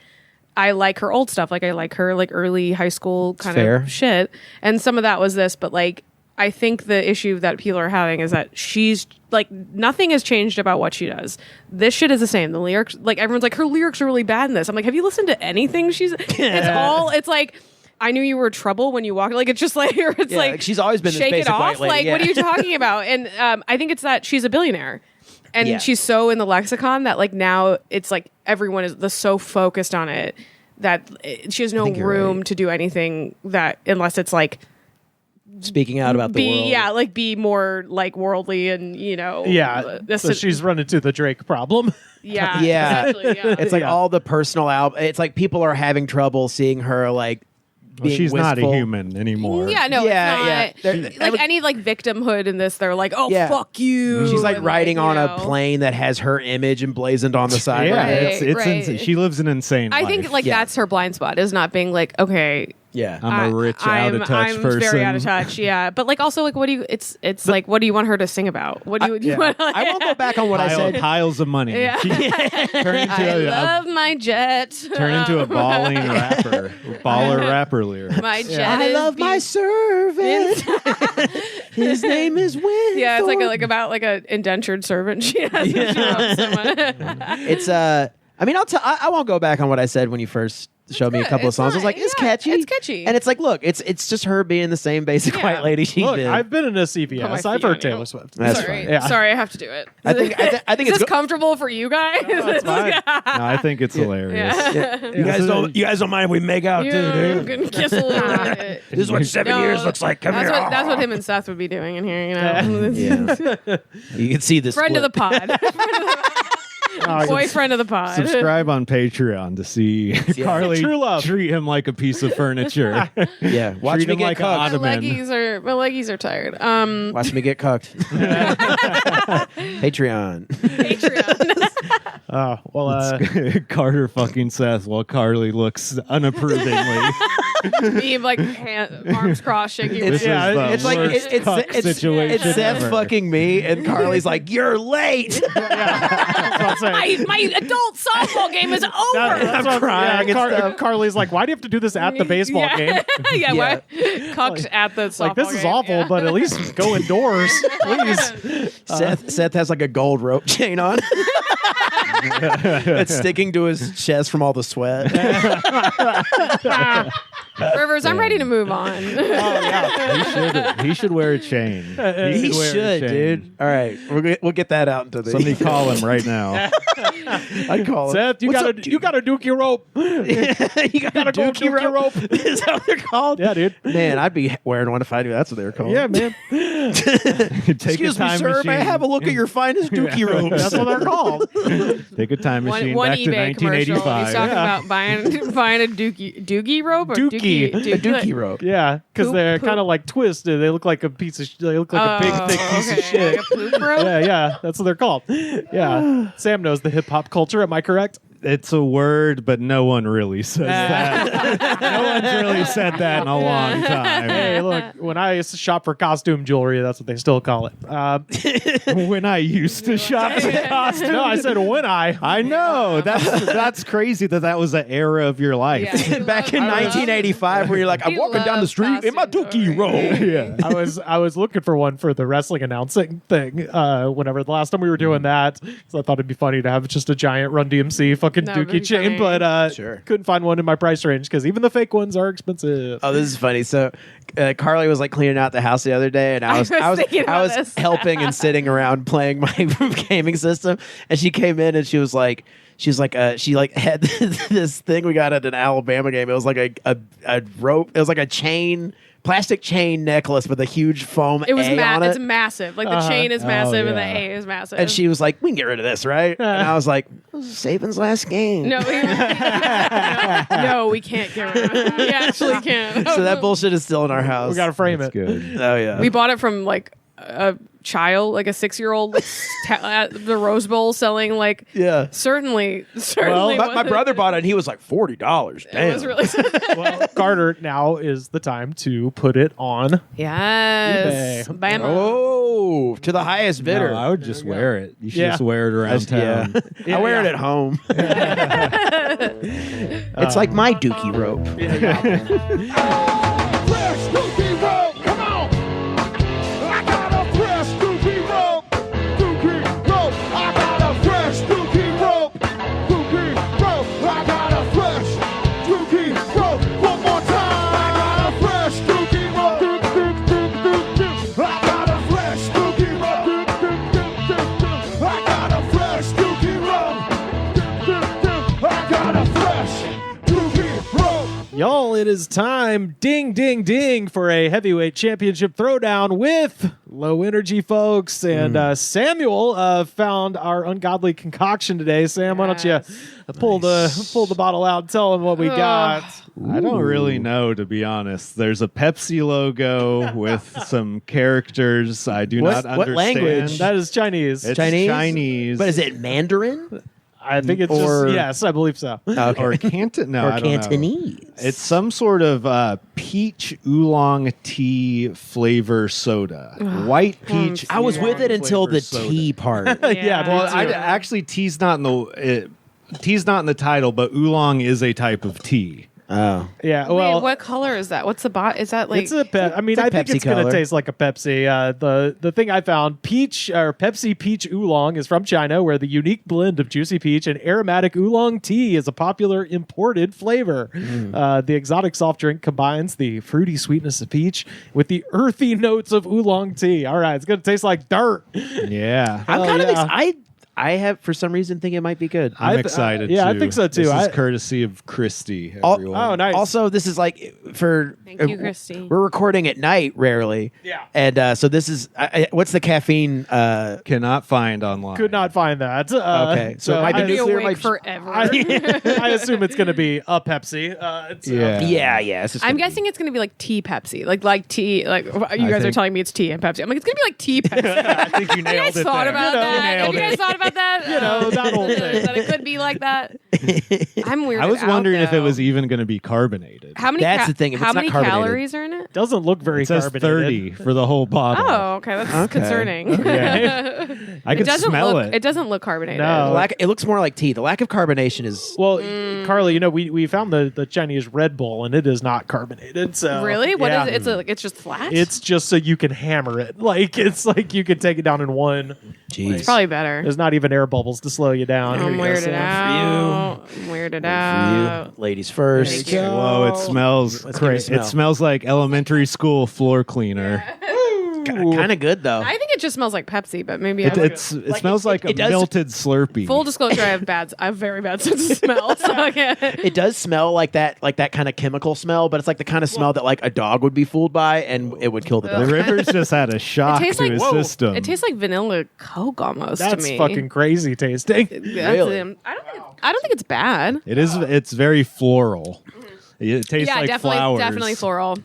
I like her old stuff. Like I like her like early high school kind Fair. of shit, and some of that was this. But like I think the issue that people are having is that she's like nothing has changed about what she does. This shit is the same. The lyrics, like everyone's like her lyrics are really bad in this. I'm like, have you listened to anything? It's like. I knew you were trouble when you walked. Like it's just like it's Yeah, like, she's always been this shake it basic white off. lady, Like yeah. what are you talking about? And I think it's that she's a billionaire. And Yeah. she's so in the lexicon that like now it's like everyone is so focused on it that she has no think you're room right. to do anything that unless it's like Speaking out about the world. be more like worldly and Yeah, this so is- she's run into the Drake problem. yeah Yeah. yeah. It's like Yeah. all the personal It's like people are having trouble seeing her like Well, being she's not a wistful. human anymore. Yeah, no, Yeah, it's not. yeah. Like any like victimhood in this, they're like, "Oh, Yeah. fuck you." She's like and, riding on a you know. plane that has her image emblazoned on the side. Yeah, Right, it's right. insane. She lives an insane I life. think like Yeah. that's her blind spot is not being like, okay, Yeah. I'm a rich, out of touch I'm person. very out of touch. Yeah, but like also like, what do you? It's like, what do you want her to sing about? What do you want? I won't go back on what I said. Piles of money. Yeah. She turned into I a, love my jet. turn into a bawling rapper, baller rapper lyric. My jet. I is love my servant. His name is Win. Yeah, it's like about like a indentured servant. She has. She loves someone. It's I mean, I won't go back on what I said when you first showed me a good. couple of It's songs. I was fine. like, it's Yeah, catchy. it's catchy. And it's like, look, it's just her being the same basic Yeah. white lady she's Look, been. I've been in a Put my CVS. I've feet heard on you. Taylor Swift. That's Sorry, fine. Yeah. sorry, I have to do it. I think Is it's this comfortable for you guys? It's fine. No, I think it's hilarious. You guys don't mind if we make out You too, dude. can kiss a little bit. This is what 7 years looks like. Come That's here. what him and Seth would be doing in here. You know, Yeah. You can see this friend of the split. pod, boyfriend of the pod. Subscribe on Patreon to see Carly True love. treat him like a piece of furniture. Yeah, watch Treat me him get like an cucked. My ottoman. leggies are tired. Watch me get cucked. Patreon. Patreon. Carter fucking Seth while Carly looks unapprovingly. Me like arms crossed, shaking. This is the it's like worst cuck situation it's Seth ever. fucking me, and Carly's like, "You're late." my adult softball game is over. I'm crying and stuff. Carly's like, why do you have to do this at the baseball game? yeah, why? Cucked at the softball Like, this is game. awful, Yeah. but at least go indoors, please. Seth has like a gold rope chain on. It's sticking to his chest from all the sweat. Rivers, I'm ready to move on. He should wear a chain. He wear a should, chain. dude. All right, we'll get that out into the. Somebody call him right now. I'd call him. Seth, you got a dookie rope. you got a go dookie rope. Is that what they're called? Yeah, dude. Man, I'd be wearing one if I knew that's what they were called. Yeah, man. Take Excuse a time me, sir. machine. May I have a look at your finest dookie ropes? That's what they're called. Take a time machine one back to eBay commercial. 1985. He's talking about buying a doogie rope or Dookie. A dookie rope. Yeah, because Poop, they're poop. kind of like twisted. They look like a piece of. They look like a big, thick piece of shit. Like a poop rope? Yeah, that's what they're called. Yeah, Sam knows the hip hop culture. Am I correct? It's a word, but no one really says that. No one's really said that in a long time. Hey, look, when I used to shop for costume jewelry, that's what they still call it. When I used to shop for costumes. No, I said when I. I know. That's crazy that was an era of your life. Yeah. Back in 1985, where you're like, I'm He walking down the loves street in my costumes. dookie robe. Yeah. I was looking for one for the wrestling announcing thing. Whenever the last time we were doing that, so I thought it'd be funny to have just a giant Run DMC fucking That would dookie be chain, funny. but Sure. couldn't find one in my price range because even the fake ones are expensive. Oh, this is funny. So, Carly was like cleaning out the house the other day, and I was thinking about this. helping and sitting around playing my gaming system, and she came in and she had this thing we got at an Alabama game. It was like a rope. It was like a plastic chain necklace with a huge foam It was A on it's it. massive. Like the chain is massive and the A is massive. And she was like, "We can get rid of this, right?" And I was like, "This is Saban's last game." no, no, we can't get rid of it. We actually can't. So that bullshit is still in our house. We got to frame That's it. good. Oh yeah. We bought it from like a child, like a 6-year-old at the Rose Bowl selling like yeah. certainly. My wasn't- brother bought it, and he was like $40. Damn. It was really Well, Carter, now is the time to put it on. yes. eBay. Bam. Oh, to the highest bidder. No, I would just wear it. You should Yeah. just wear it around town. I wear it at home. It's like my dookie rope. Fresh dookie rope, come on! I got a fresh dookie rope, dookie rope. I got a fresh dookie rope, dookie rope. I got a fresh dookie rope. One more time. I got a fresh dookie rope. I got a fresh dookie rope. I got a fresh dookie rope. I got a fresh dookie rope. Y'all, it is time, ding, ding, ding, for a heavyweight championship throwdown with Low Energy folks. And Samuel found our ungodly concoction today. Sam, why don't you pull the bottle out and tell them what we got? I don't really know, to be honest. There's a Pepsi logo with some characters I do What- not what understand. language? That is Chinese. It's Chinese? Chinese. But is it Mandarin? I think it's or- just, yes, I believe so. Okay. Or Canton? No, or I don't know. Cantonese? It's some sort of peach oolong tea flavor soda. White peach. I was with it oolong until the flavor soda. tea part. Yeah, Well, me too. actually, tea's not in the title, but oolong is a type of tea. Oh. Yeah, well, Wait, what color is that? What's the bot? Is that like? it's a I mean, it's a I think Pepsi it's going to color. taste like a Pepsi. The thing I found, Pepsi peach oolong is from China, where the unique blend of juicy peach and aromatic oolong tea is a popular imported flavor. The exotic soft drink combines the fruity sweetness of peach with the earthy notes of oolong tea. All right, it's going to taste like dirt. Yeah. I'm Hell kind of yeah. I have, for some reason, think it might be good. I'm I- excited yeah, I too. think so, too. This I- is courtesy of Christy. Al- Everyone. Oh, nice. Also, this is like for Thank you, Christy. We're recording at night rarely. Yeah. And so this is what's the caffeine? Cannot find online. Could not find that. Okay, so it might be I'd be nuclear, awake like- forever. I assume it's going to be a Pepsi. Yeah. yeah. It's just I'm gonna be- guessing it's going to be like tea Pepsi, like tea. Like you guys are think- telling me it's tea and Pepsi. I'm like, it's going to be like tea Pepsi. I think you Have you nailed guys it thought there. about that? Have nailed you guys it. thought about about that? that whole thing. That it could be like that. I'm weirded I was out, wondering if it though. was even going to be carbonated. How many? That's the thing, if How it's not many carbonated. calories are in it? Doesn't look very It says carbonated. 30 for the whole bottle. Oh, okay, that's concerning. I can smell It doesn't look carbonated. No. It looks more like tea. The lack of carbonation is. Well, Carly, we found the Chinese Red Bull, and it is not carbonated. So Really? What yeah. is it? It's just flat. It's just so you can hammer it. Like it's like you can take it down in one. Jeez. It's probably better. There's not even air bubbles to slow you down. Here I'm you go, weirded Sam. out. I'm weirded For out. you, ladies first. Thank you. Whoa, it smells Let's give it a great. smell. It smells like elementary school floor cleaner. Kind of good though. I think it just smells like Pepsi, but maybe It smells like it a does- melted Slurpee. Full disclosure, I have very bad sense of smell. So I can't. It does smell like that kind of chemical smell, but it's like the kind of smell that like a dog would be fooled by, and it would kill the the dog. Rivers just had a shock tastes to like- his whoa. system. It tastes like vanilla Coke almost That's to me. fucking crazy tasting. Really? I don't think it's bad. It is. It's very floral. It tastes Yeah, like definitely, flowers. floral.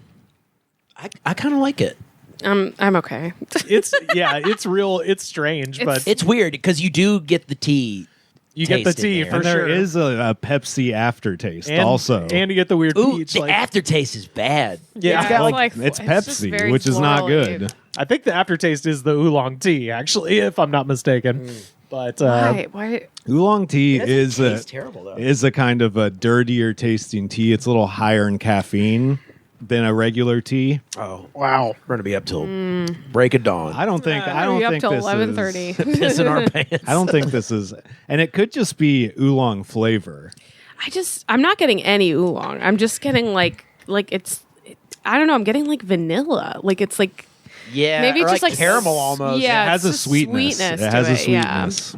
I kind of like it. I'm okay. It's real. It's strange, but It's weird because you do get the tea. you get the taste in tea there. for And sure. there is a Pepsi aftertaste and, also. and you get the weird Ooh, peach. the like, aftertaste is bad. yeah, it's like, like it's just Pepsi, very which is not florally. good. I think the aftertaste is the oolong tea, actually, if I'm not mistaken. But Why? Oolong tea It is doesn't a taste terrible though. is a kind of a dirtier tasting tea. It's a little higher in caffeine than a regular tea. Oh wow, we're gonna be up till break of dawn. I don't think. I Are don't you up think till this 11:30? is. Pissing our pants. I don't think this is. And it could just be oolong flavor. I'm not getting any oolong. I'm just getting like I don't know. I'm getting like vanilla. Like it's like Yeah, maybe or it's just like caramel almost. Yeah, It has it's a just sweetness. It to has a yeah. sweetness.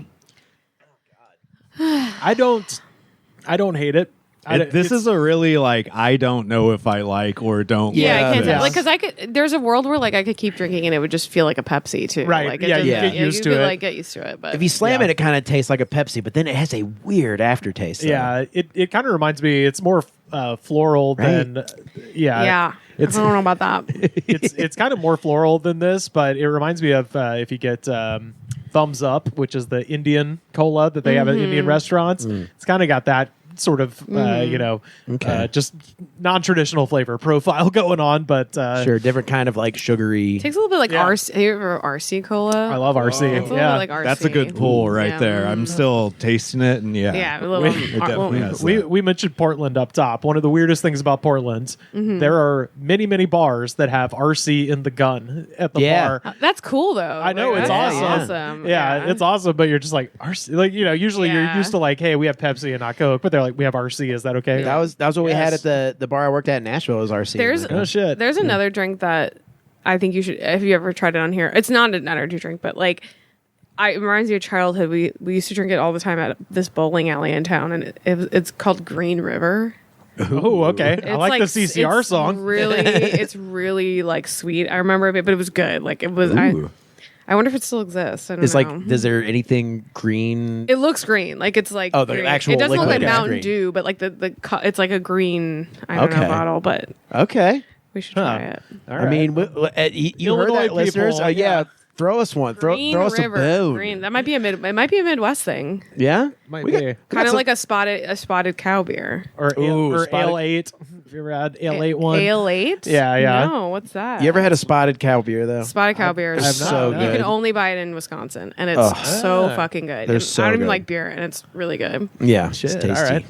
I don't hate it. This is a really like I don't know if I like or don't. Yeah, like I can't this. tell. Like, because I could. There's a world where like I could keep drinking and it would just feel like a Pepsi too. Right, Like, it yeah, just- you get used you to could, it. Like get used to it. But If you slam Yeah. it, it kind of tastes like a Pepsi, but then it has a weird aftertaste. though. Yeah, it kind of reminds me. It's more floral than yeah, It's I don't know about that. it's kind of more floral than this, but it reminds me of if you get Thumbs Up, which is the Indian cola that they have at Indian restaurants. It's kind of got that sort of just non-traditional flavor profile going on, but Sure, different kind of like sugary. Takes a little bit like Yeah. RC. Have you ever RC cola? I love RC. It's a little Yeah, bit like RC. That's a good pull right Yeah. there. I'm still tasting it, and Yeah, a little. it definitely has that. we mentioned Portland up top. One of the weirdest things about Portland, there are many bars that have RC in the gun at the Yeah. bar. That's cool though. I know, it's that's awesome. awesome. Yeah, it's awesome, but you're just like RC. Like usually you're Yeah. used to like, hey, we have Pepsi and not Coke, but they're like, we have RC. Is that okay? That was what we had Yes. at the bar I worked at in Nashville. Was RC. There's Oh shit. There's another drink that I think you should, if you ever tried it on here. It's not an energy drink, but like, it reminds me of childhood. We used to drink it all the time at this bowling alley in town, and it's called Green River. Oh, okay. I It's like the CCR it's song. It's really like sweet. I remember it, but it was good. Like it was. I wonder if it still exists. I don't It's know. like, is there anything green? It looks green. Like it's like Oh, the green. actual It doesn't look liquid like is Mountain green. Dew, but like it's like a green. I don't know Okay. bottle, but Okay. we should try it. All I mean, you heard Illinois that, listeners? people, Yeah. Throw us one. Throw Green us River. a bone. Green. That might be it might be a Midwest thing. Yeah. Might We be. got Kind of some- like a spotted cow beer. Or Ooh, spotted- Ale 8. Have you ever had Ale 8 one? Ale 8? Yeah, yeah. No, what's that? You ever had a spotted cow beer though? Spotted cow beer? I've Is not, so no. You good. can only buy it in Wisconsin, and it's Ugh. so fucking good. They're And so I don't even good. like beer, and it's really good. Yeah. It's Shit, tasty. all right.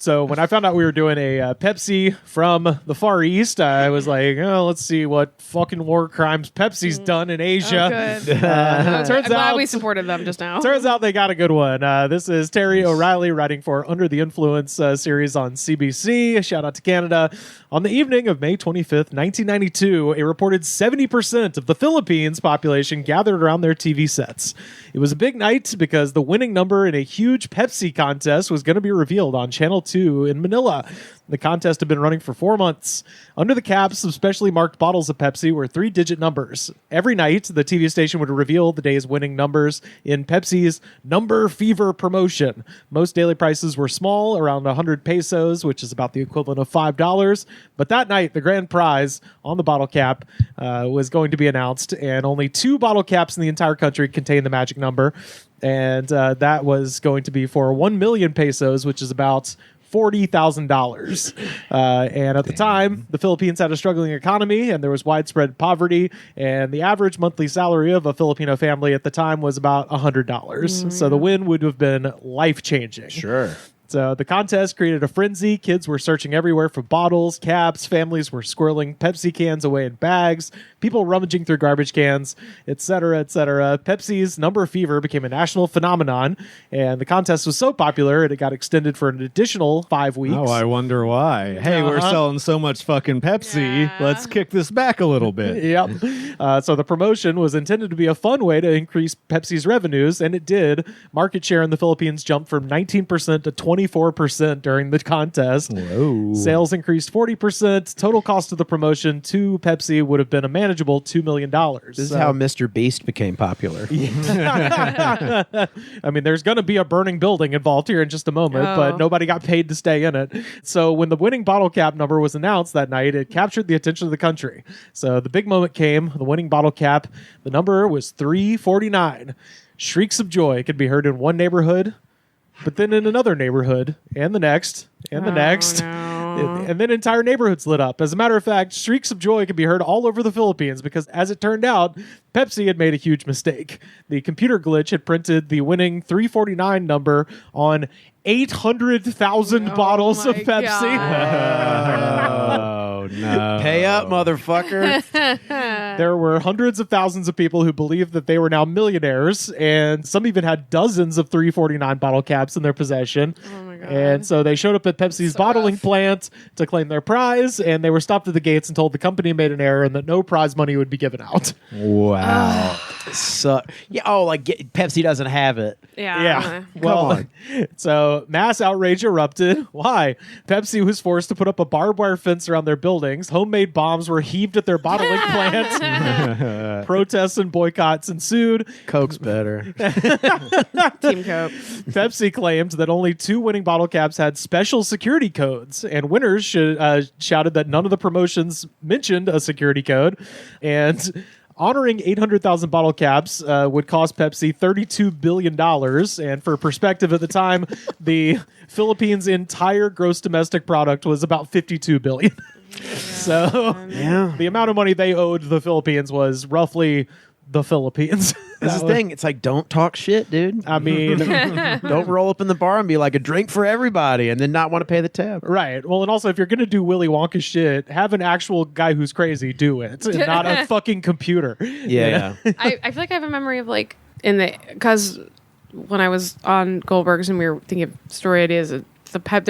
So when I found out we were doing a Pepsi from the Far East, I was like, oh, let's see what fucking war crimes Pepsi's done in Asia. Oh, good. Turns I'm glad out- we supported them just now. Turns out they got a good one. This is Terry O'Reilly writing for Under the Influence series on CBC. Shout out to Canada. On the evening of May 25th, 1992, a reported 70% of the Philippines population gathered around their TV sets. It was a big night because the winning number in a huge Pepsi contest was going to be revealed on Channel 2 in Manila. The contest had been running for 4 months. Under the caps of specially marked bottles of Pepsi were 3-digit numbers. Every night, the TV station would reveal the day's winning numbers in Pepsi's Number Fever promotion. Most daily prices were small, around 100 pesos, which is about the equivalent of $5. But that night, the grand prize on the bottle cap was going to be announced, and only 2 bottle caps in the entire country contained the magic number. And that was going to be for 1 million pesos, which is about $40,000. And at the time, the Philippines had a struggling economy and there was widespread poverty. And the average monthly salary of a Filipino family at the time was about $100. So the win would have been life-changing. Sure. So the contest created a frenzy. Kids were searching everywhere for bottles, caps. Families were squirreling Pepsi cans away in bags. People rummaging through garbage cans, etc., etc. Pepsi's Number Fever became a national phenomenon, and the contest was so popular it got extended for an additional 5 weeks. Oh, I wonder why. Hey, we're selling so much fucking Pepsi. Yeah. Let's kick this back a little bit. Yep. So the promotion was intended to be a fun way to increase Pepsi's revenues, and it did. Market share in the Philippines jumped from 19% to 24% during the contest. Whoa. Sales increased 40%. Total cost of the promotion to Pepsi would have been a manageable $2 million. This is how Mr. Beast became popular. I mean, there's going to be a burning building involved here in just a moment, but nobody got paid to stay in it. So when the winning bottle cap number was announced that night, it captured the attention of the country. So the big moment came. The winning bottle cap, the number was 349. Shrieks of joy could be heard in one neighborhood, but then in another neighborhood, and the next, and the next. No. And then entire neighborhoods lit up. As a matter of fact, shrieks of joy could be heard all over the Philippines because, as it turned out, Pepsi had made a huge mistake. The computer glitch had printed the winning 349 number on 800,000 bottles of my Pepsi. Oh, no. Pay up, motherfucker. There were hundreds of thousands of people who believed that they were now millionaires, and some even had dozens of 349 bottle caps in their possession. Oh my God. And so they showed up at Pepsi's bottling plant to claim their prize, and they were stopped at the gates and told the company made an error and that no prize money would be given out. Wow. So, yeah, Pepsi doesn't have it. Yeah. Yeah. Well, so mass outrage erupted. Why? Pepsi was forced to put up a barbed wire fence around their buildings. Homemade bombs were heaved at their bottling plant. Protests and boycotts ensued. Coke's better. Team Coke. Pepsi claimed that only 2 winning bottle caps had special security codes, and winners shouted that none of the promotions mentioned a security code. And honoring 800,000 bottle caps would cost Pepsi $32 billion. And for perspective, at the time, the Philippines' entire gross domestic product was about $52 billion. So the amount of money they owed the Philippines was roughly the Philippines. This is the thing. It's like, don't talk shit, dude. I mean, Don't roll up in the bar and be like a drink for everybody and then not want to pay the tab. right. Well, and also, if you're going to do Willy Wonka shit, have an actual guy who's crazy do it, not a fucking computer. Yeah. I feel like I have a memory of like because when I was on Goldberg's and we were thinking of story ideas, there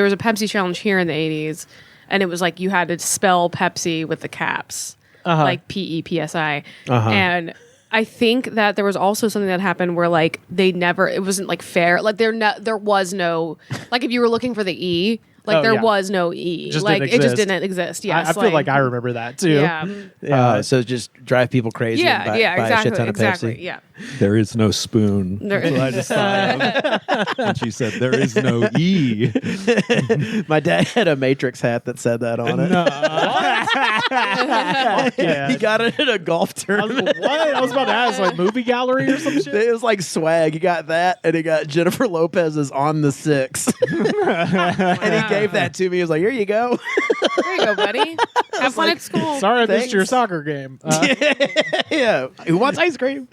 was a Pepsi challenge here in the 80s, and it was like you had to spell Pepsi with the caps, like PEPSI, and I think that there was also something that happened where like it wasn't like fair, like there was no, like if you were looking for the E. Like there was no E. Just like didn't it just exist. didn't exist. Yeah, I feel like I remember that too. Yeah. So just drive people crazy and buy a shit ton of Pepsi. Yeah. There is no spoon. There- That's what I just thought of. And she said, there is no E. My dad had a Matrix hat that said that on it. Yeah. He got it at a golf tournament. I was about to ask, like movie gallery or some shit. It was like swag. He got that, and he got Jennifer Lopez's On the Six. And he gave that to me. He was like, here you go. There you go, buddy. Have fun at school. Sorry, I missed Thanks. your soccer game. Yeah. Who wants ice cream?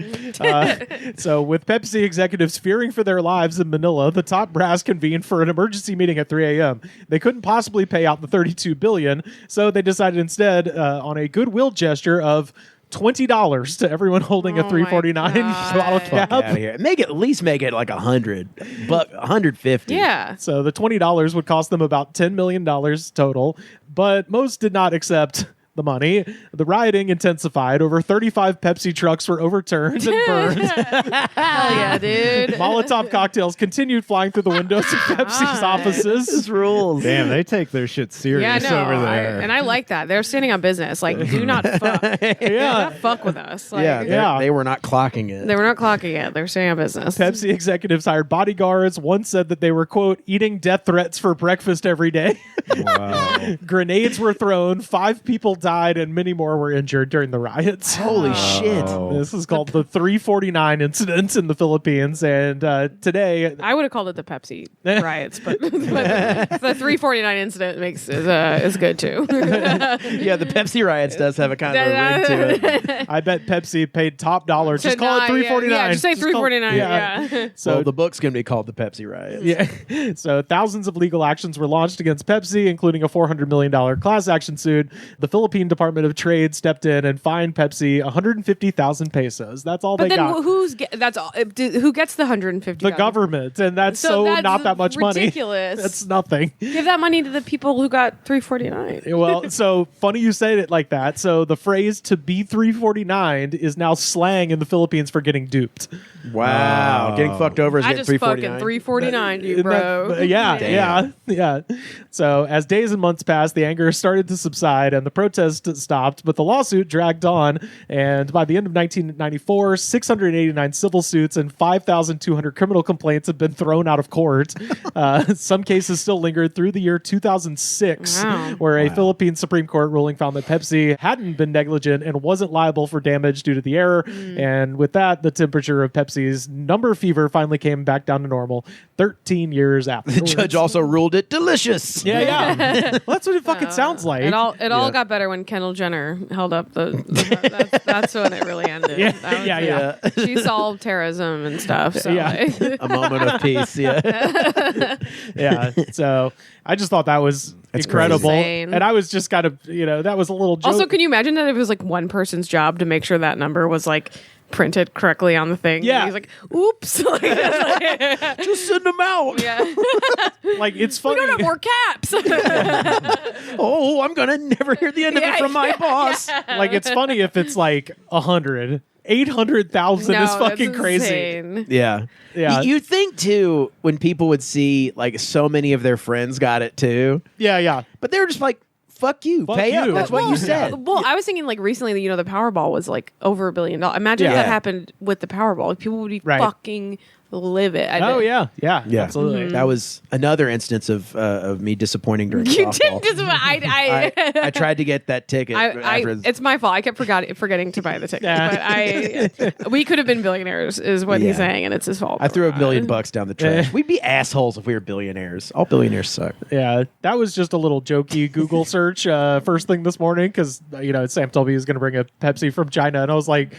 So, with Pepsi executives fearing for their lives in Manila, the top brass convened for an emergency meeting at 3 a.m. They couldn't possibly pay out the $32 billion, so they decided instead on a goodwill gesture of $20 to everyone holding a Oh my 349 bottle God. cap. Out of here. At least make it like 100, but 150. Yeah. So the $20 would cost them about $10 million total, but most did not accept the money. The rioting intensified. Over 35 Pepsi trucks were overturned and burned. Hell yeah, dude. Molotov cocktails continued flying through the windows of Pepsi's offices. This rules. Damn, they take their shit serious Yeah, no, over there. and I like that. They're standing on business. Like, do not fuck. Do not fuck with us. Like, Yeah, they were not clocking it. They were not clocking it. They're staying on business. Pepsi executives hired bodyguards. One said that they were, quote, eating death threats for breakfast every day. Wow. Grenades were thrown. 5 people died and many more were injured during the riots. Holy shit. This is called the 349 incident in the Philippines. And today... I would have called it the Pepsi riots, but the 349 incident is good too. Yeah, the Pepsi riots does have a kind of a ring to it. I bet Pepsi paid top dollar. Just call it 349. Yeah, just say 349. Yeah. So Well, the book's going to be called the Pepsi riots. yeah. So thousands of legal actions were launched against Pepsi, including a $400 million class action suit. The Philippine Department of Trade stepped in and fined Pepsi 150,000 pesos. That's all But they then got. that's all. Who gets the 150? The government, and that's not that much money. Ridiculous. That's nothing. Give that money to the people who got 349. Well, so funny you say it like that. So the phrase "to be 349" is now slang in the Philippines for getting duped. Wow. Getting fucked over is I getting just fucking 349. 349 you, bro. Yeah. So as days and months passed, the anger started to subside and the protest stopped, but the lawsuit dragged on. And by the end of 1994, 689 civil suits and 5,200 criminal complaints have been thrown out of court. Some cases still lingered through the year 2006, where a Philippine Supreme Court ruling found that Pepsi hadn't been negligent and wasn't liable for damage due to the error. And with that, the temperature of Pepsi's number fever finally came back down to normal 13 years after. The judge also ruled it delicious. Yeah. Well, that's what it fucking sounds like. It all got better when Kendall Jenner held up that's when it really ended. Yeah. She solved terrorism and stuff. So A moment of peace. Yeah. Yeah. So I just thought that was incredible. insane. And I was just kind of, that was a little joke. Also, can you imagine that it was like one person's job to make sure that number was like printed correctly on the thing? Yeah. He's like, oops. Just send them out. Yeah. like, it's We funny. don't have more caps. Oh, I'm going to never hear the end of it from my boss. Like, it's funny if it's like 100. 800,000 is fucking that's crazy. insane. Yeah. Yeah. You'd think, too, when people would see, like, so many of their friends got it, too. Yeah. But they were just like, fuck you. Fuck Pay you. up. That's what Well, you said. Well, I was thinking like recently that the Powerball was like over $1 billion. Imagine if Yeah. that happened with the Powerball. Like, people would be Right. fucking livid. Oh, yeah. Yeah. Absolutely. That was another instance of me disappointing during You softball. did just I tried to get that ticket. after it's my fault. I kept forgetting to buy the ticket. Yeah. But we could have been billionaires, is what he's Yeah. saying, and it's his fault. I threw $1 million down the trash. We'd be assholes if we were billionaires. All billionaires suck. Yeah, that was just a little jokey Google search first thing this morning because, Sam told me he was going to bring a Pepsi from China. And I was like,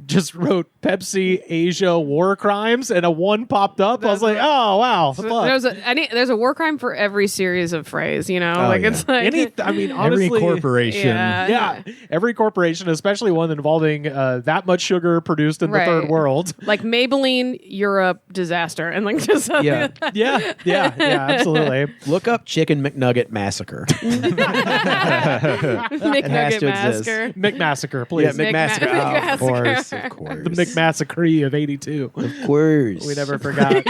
just wrote Pepsi Asia war crimes and a one popped up. I was like, oh, wow. Fuck. There's a war crime for every series of phrase, It's like... Honestly. Every corporation. Yeah, every corporation, especially one involving that much sugar produced in the third world. Like Maybelline, Europe, disaster. And like just Yeah. Yeah, absolutely. Look up Chicken McNugget Massacre. McNugget to exist. Massacre. McMassacre, please. Yeah, McMassacre. McMassacre. Of course. Of course. The McMassacre of 82. Of course. We never forgot.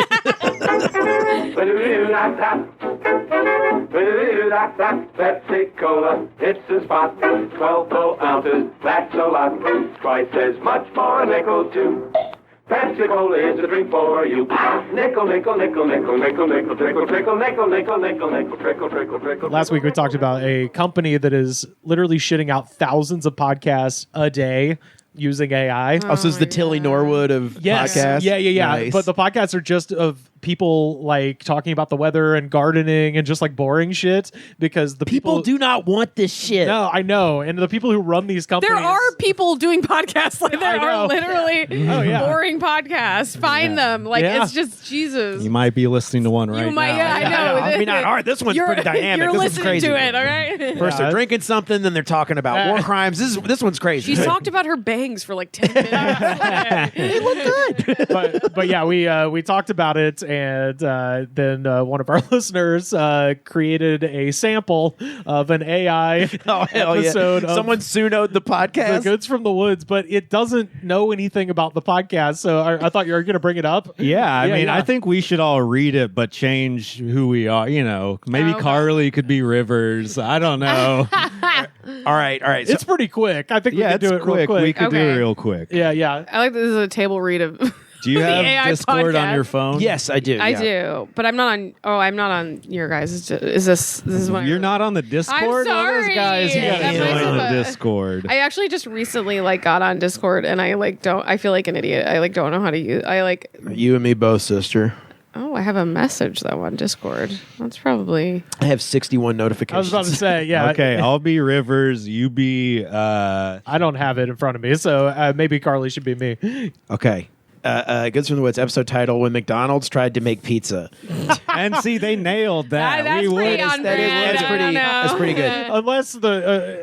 Pepsi Cola, it's a spot. 12 full ounces, that's a lot. Twice as much for a nickel, too. Pepsi Cola is a drink for you. Nickel, nickel, nickel, nickel, nickel, nickel, trickle, trickle, nickel, nickel, nickel, nickel, trickle, trickle, trickle. Last week we talked about a company that is literally shitting out thousands of podcasts a day using AI. Oh, so this is the Tilly Norwood of podcasts? Yeah. Nice. But the podcasts are just of people like talking about the weather and gardening and just like boring shit because the people do not want this shit. No, I know. And the people who run these companies. There are people doing podcasts. Like there I know. are literally boring podcasts. Find them. Like it's just Jesus. You might be listening to one right You might, now. I know. I mean, not hard. This one's pretty dynamic. You're This is listening crazy. to it, all right? First they're drinking something, then they're talking about war crimes. This one's crazy. She's talked about her bangs for like 10 minutes. They look good. but yeah, we talked about it and then one of our listeners created a sample of an AI Oh, hell episode yeah. of Someone Suno'd the podcast. The Goods from the Woods, but it doesn't know anything about the podcast. So I thought you were going to bring it up. Yeah, I mean, yeah. I think we should all read it, but change who we are. You know, maybe Okay. Carly could be Rivers. I don't know. All right. So, It's pretty quick. I think we Yeah, can it's do it real quick. quick. We could do it Okay. real quick. Yeah. I like this is a table read of. Do you The have AI Discord on podcast. your phone? yes, I do. I yeah. do, but I'm not on. Oh, I'm not on your guys. Is this one? You're not on the Discord? I'm Well, sorry. those guys, you gotta That join might the have a- Discord. I actually just recently got on Discord, and I don't. I feel like an idiot. I don't know how to use. You and me both, sister. Oh, I have a message though on Discord. That's probably. I have 61 I notifications. was about to say, yeah. Okay, I'll be Rivers. You be. I don't have it in front of me, so maybe Carly should be me. Okay. Goods from the Woods episode title: When McDonald's tried to make pizza. And see, they nailed that. That's we pretty would. on That is- brand. that's I pretty- don't know. that's pretty good. Unless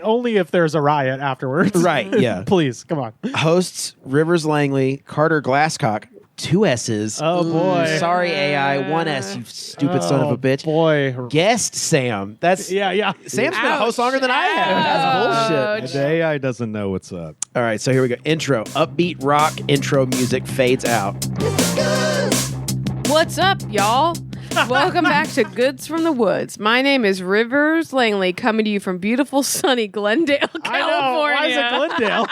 only if there's a riot afterwards. Right, yeah. Please, come on. Hosts Rivers Langley, Carter Glasscock, 2 S's. Oh, boy. Sorry, AI, 1 S, you stupid son of a bitch. Boy. Guest Sam. That's Yeah. Sam's been a host longer than I have. That's bullshit. The AI doesn't know what's up. All right, so here we go. Intro. Upbeat rock intro music fades out. What's up, y'all? Welcome back to Goods from the Woods. My name is Rivers Langley, coming to you from beautiful, sunny Glendale, California. I know. Why is it Glendale?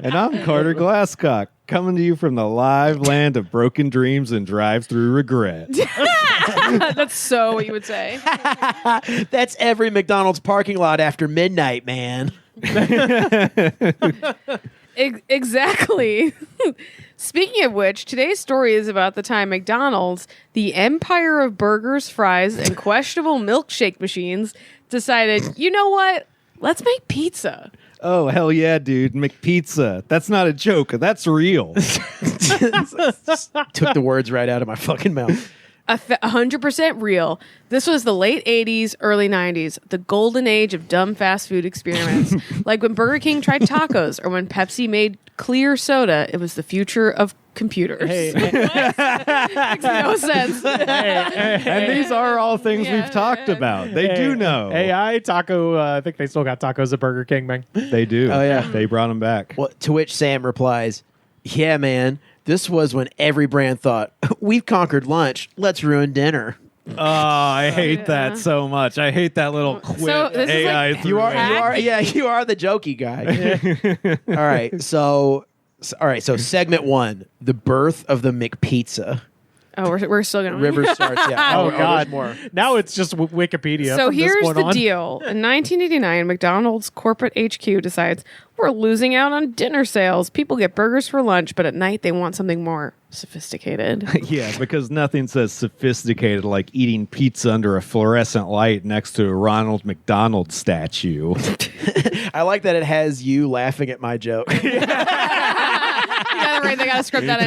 And I'm Carter Glasscock, coming to you from the live land of broken dreams and drive-through regret. That's so what you would say. That's every McDonald's parking lot after midnight, man. Exactly. Speaking of which, today's story is about the time McDonald's, the empire of burgers, fries, and questionable milkshake machines, decided, you know what? Let's make pizza. Oh, hell yeah, dude. McPizza. That's not a joke. That's real. Took the words right out of my fucking mouth. 100% real. This was the late 80s, early 90s, the golden age of dumb fast food experiments. Like when Burger King tried tacos or when Pepsi made clear soda, it was the future of computers. Hey. Makes no sense. And these are all things Yeah. we've talked about. They do know. AI taco. I think they still got tacos at Burger King, man. They do. Oh, yeah. They brought them back. Well, to which Sam replies, yeah, man, this was when every brand thought, we've conquered lunch, let's ruin dinner. Oh, I hate that so much. I hate that little quip So this is AI like- threw You in. are the jokey guy. All right, so segment 1, the birth of the McPizza. Oh, we're still going to River starts, yeah. Oh, God. there's more. Now it's just Wikipedia. So from this here's point the on. deal. In 1989, McDonald's corporate HQ decides we're losing out on dinner sales. People get burgers for lunch, but at night they want something more sophisticated. Yeah, because nothing says sophisticated like eating pizza under a fluorescent light next to a Ronald McDonald statue. I like that it has you laughing at my joke. Yeah, right. They got to script that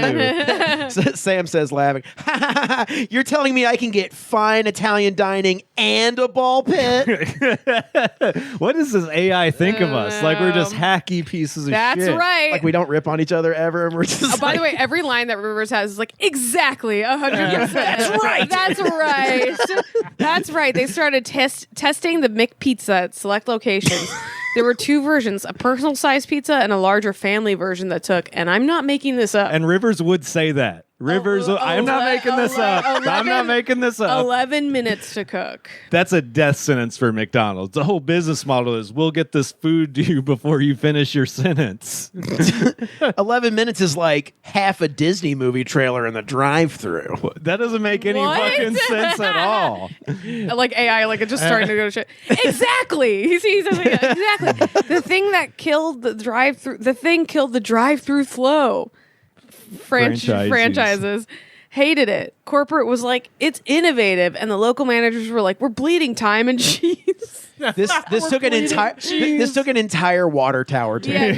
in. Sam says laughing, you're telling me I can get fine Italian dining and a ball pit? What does this AI think of us? Like we're just hacky pieces of That's shit. right. Like we don't rip on each other ever, and we're just By the way, every line that Rivers has is like exactly 100%. That's right. That's right. That's right. They started testing the McPizza at select locations. There were 2 versions, a personal size pizza and a larger family version that took, and I'm not making this up, And Rivers would say that. Rivers, I'm not making this up. I'm not making this up. 11 minutes to cook. That's a death sentence for McDonald's. The whole business model is we'll get this food to you before you finish your sentence. 11 minutes is like half a Disney movie trailer in the drive-through. That doesn't make any What? fucking sense at all. Like AI, like it's just starting to go to shit. Exactly. He says exactly. The thing that killed the drive-through, killed the drive-through flow. Franchises hated it. Corporate was like, it's innovative, and the local managers were like, we're bleeding time and cheese. This took an entire water tower to Yeah,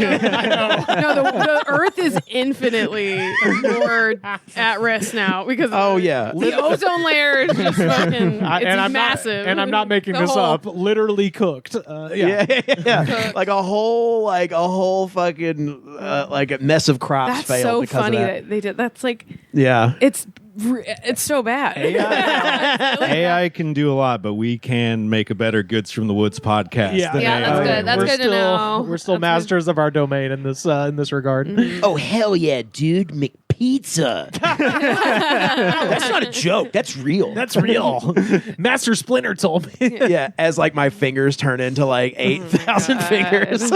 no, the Earth is infinitely more at risk now because Oh, yeah. the ozone layer is just fucking it's massive. I'm not making The this whole- up. Literally cooked. yeah. Like a whole fucking like a mess of crops That's failed so because funny of that they did. That's like Yeah. it's it's so bad. AI can do a lot, but we can make a better Goods from the Woods podcast. Yeah. than Yeah, that's AI. good. That's We're good to still- know. We're still That's masters of our domain in this regard. Oh, hell yeah, dude. McPizza. That's not a joke. That's real. That's real. Master Splinter told me. yeah, as like my fingers turn into like 8,000 fingers.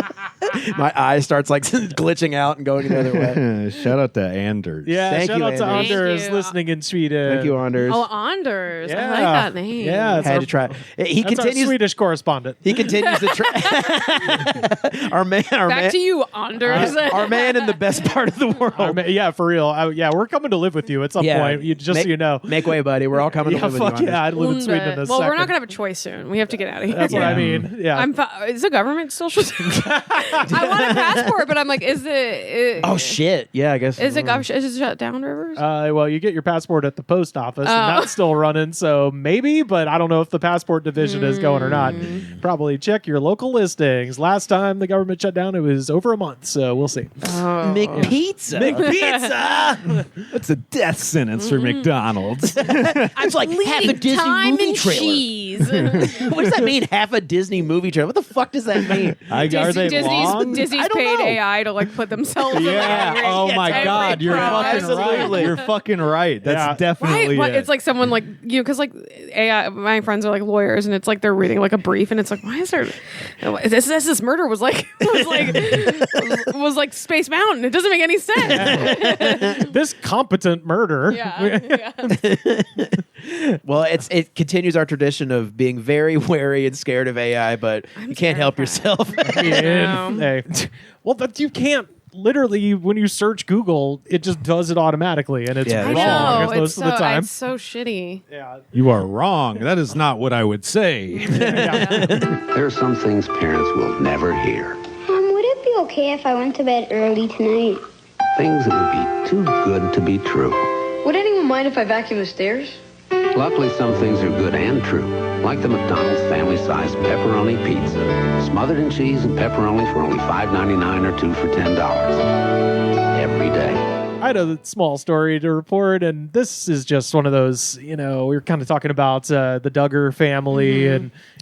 my eye starts like glitching out and going the other way. Shout out to Anders. Yeah, Thank shout you, out to Anders. Anders Thank you. listening in Sweden. Thank you, Anders. Oh, Anders. I Yeah. like that name. Yeah, it's Had our- to try. He that's our continues. Swedish correspondent. He continues to try. our man. Back to you, Anders. Our man in the best part of the world. Yeah, for real. Yeah, we're coming to live with you at some point. Just so you know. Make way, buddy. We're all coming to Yeah, live with you. fuck yeah, I'd live in Sweden in a well, we're second. not gonna have a choice soon. We have to get out of here. That's what I mean. Yeah. Is the government still? I want a passport, but I'm like, is it? Oh shit! Yeah, I guess. Is it shut down, Rivers? Well, you get your passport at the post office, Oh. and that's still running. So maybe, but I don't know if the passport division is going or not. Probably check your local listings. Last time the government shut down, it was over a month. So we'll see. McPizza? Pizza. That's a death sentence for McDonald's. It's like half a Disney time movie and trailer. cheese. What does that mean? Half a Disney movie trailer? What the fuck does that mean? Are they long? Disney's I don't paid know. AI to like put themselves. Yeah. in Oh my every God. You're product. fucking right. Absolutely. You're fucking right. That's Yeah. definitely Right? it. It's like someone like because like AI. My friends are like lawyers, and it's like they're reading like a brief, and it's like, why is there? This murder was like was like Space Mountain. It doesn't make any sense. This competent murder. Yeah. Well, it continues our tradition of being very wary and scared of AI, but you can't help yourself. Hey. Well, but you can't. Literally, when you search Google, it just does it automatically, and it's Yeah, I wrong know. most It's of the time. It's so shitty. Yeah. You are wrong. That is not what I would say. There are some things parents will never hear. Would it be okay if I went to bed early tonight? Things that would be too good to be true. Would anyone mind if I vacuum the stairs? Luckily, some things are good and true, like the McDonald's family-sized pepperoni pizza, smothered in cheese and pepperoni for only $5.99 or 2 for $10 every day. I had a small story to report, and this is just one of those, we were kind of talking about the Duggar family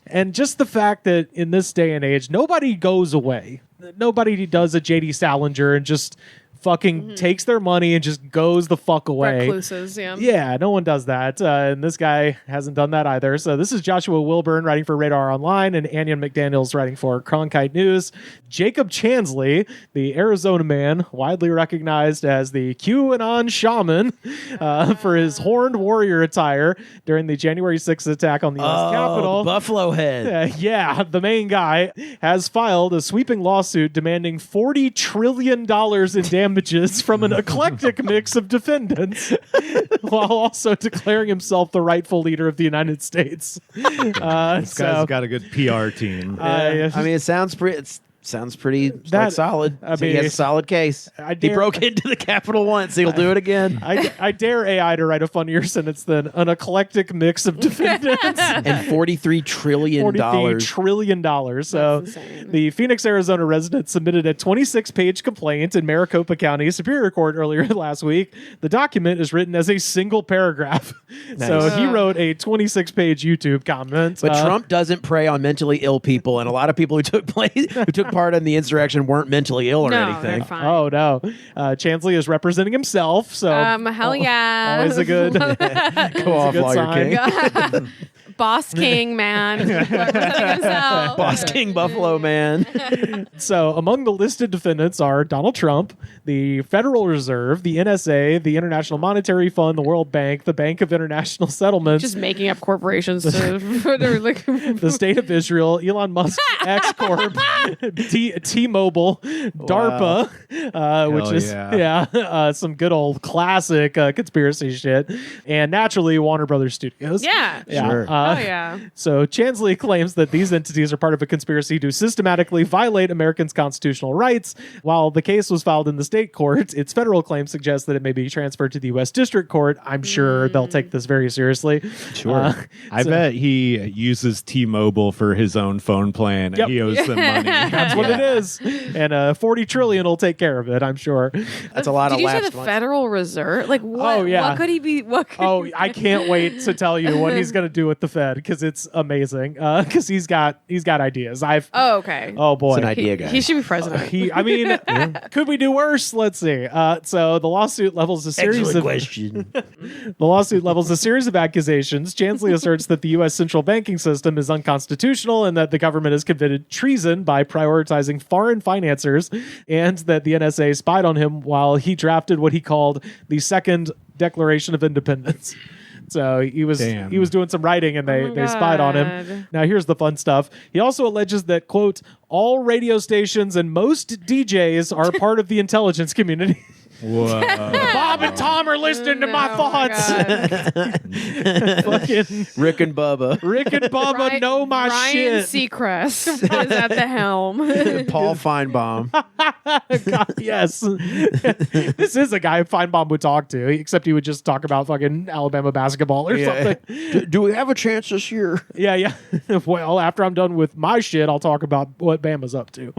and just the fact that in this day and age, nobody goes away. Nobody does a J.D. Salinger and just fucking takes their money and just goes the fuck away. Recluses, yeah. Yeah, no one does that. And this guy hasn't done that either. So this is Joshua Wilburn writing for Radar Online and Anion McDaniels writing for Cronkite News. Jacob Chansley, the Arizona man, widely recognized as the QAnon Shaman for his horned warrior attire during the January 6th attack on the U.S. Capitol. Buffalo Head. Yeah, the main guy has filed a sweeping lawsuit demanding $40 trillion in damages from an eclectic mix of defendants, while also declaring himself the rightful leader of the United States. This guy's got a good PR team. I mean, it sounds pretty. Sounds pretty like solid. I So he mean, has a solid case. I He dare- broke into the Capitol once. He'll do it again. I dare AI to write a funnier sentence than an eclectic mix of defendants. And $43 trillion. $43 trillion. So insane. the Phoenix, Arizona resident submitted a 26-page complaint in Maricopa County Superior Court earlier last week. The document is written as a single paragraph. So he wrote a 26-page YouTube comment. But Trump doesn't prey on mentally ill people, and a lot of people who took part in the insurrection weren't mentally ill or No, anything. they're fine. Oh, no. Chansley is representing himself. So Hell yeah. Always a good, Go off, good Lawyer sign. King. Boss King, man. Representing himself. Boss King Buffalo Man. So among the listed defendants are Donald Trump, the Federal Reserve, the NSA, the International Monetary Fund, the World Bank, the Bank of International Settlements, Just making up corporations to like, the State of Israel, Elon Musk, X Corp, T-Mobile, DARPA, which is some good old classic conspiracy shit, and naturally Warner Brothers Studios. Yeah. Yeah. Sure. yeah. So Chansley claims that these entities are part of a conspiracy to systematically violate Americans' constitutional rights. While the case was filed in the state court, its federal claim suggests that it may be transferred to the U.S. District Court. I'm sure they'll take this very seriously. Sure. I bet he uses T-Mobile for his own phone plan and he owes them money. That's what it is. And $40 trillion will take care of it, I'm sure. That's a lot Did of you say lapsed the money. Federal Reserve? Like, what? Oh, yeah. What could he be? What could Oh, he I can't wait to tell you what he's going to do with the Fed because it's amazing. Because he's got ideas. Oh, okay. Oh boy, It's an idea guy. He should be president. I mean, could we do worse? Let's see. So the lawsuit levels a series of question. the lawsuit levels a series of accusations. Chansley asserts that the U.S. central banking system is unconstitutional and that the government has committed treason by prioritizing foreign financiers, and that the NSA spied on him while he drafted what he called the Second Declaration of Independence. So he was doing some writing and they spied on him. Now here's the fun stuff. He also alleges that, quote, all radio stations and most DJs are part of the intelligence community. Whoa. Bob and Tom are listening to my thoughts. Fucking Rick and Bubba. Rick and Bubba know my Ryan shit. Seacrest is at the helm. Paul Feinbaum. God, yes. This is a guy Feinbaum would talk to, except he would just talk about fucking Alabama basketball or something. Do we have a chance this year? Yeah. Well, after I'm done with my shit, I'll talk about what Bama's up to.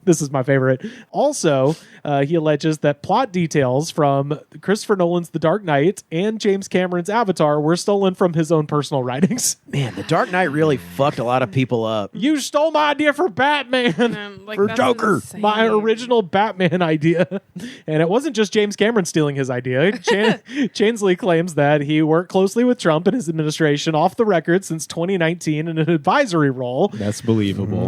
This is my favorite. Also, he alleges that plot details from Christopher Nolan's The Dark Knight and James Cameron's Avatar were stolen from his own personal writings. Man, The Dark Knight really fucked a lot of people up. You stole my idea for Batman. Like, For that's Joker. insane. My original Batman idea. And it wasn't just James Cameron stealing his idea. Chansley claims that he worked closely with Trump and his administration off the record since 2019 in an advisory role. That's believable.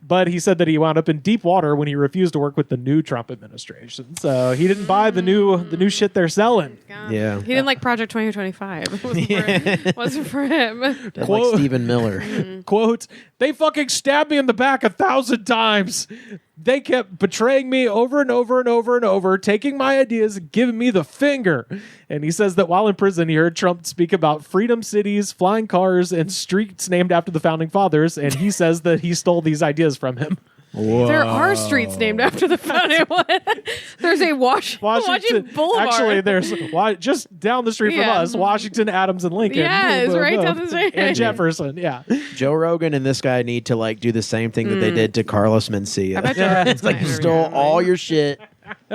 But he said that he wound up in deep water when he refused to work with the new Trump administration. So he didn't buy the new shit they're selling. God. Yeah. He didn't like Project 2025. It wasn't for him. Like Stephen Miller. Quote, they fucking stabbed me in the back 1,000 times. They kept betraying me over and over and over and over, taking my ideas and giving me the finger. And he says that while in prison, he heard Trump speak about freedom cities, flying cars, and streets named after the founding fathers. And he says that he stole these ideas from him. There are streets named after the founding one. There's a Washington Boulevard. Actually, there's just down the street from us, Washington, Adams, and Lincoln. Yeah, it's right down the street. And Jefferson, yeah. Joe Rogan and this guy need to like do the same thing that they did to Carlos Mencia. I bet you It's like you stole all your shit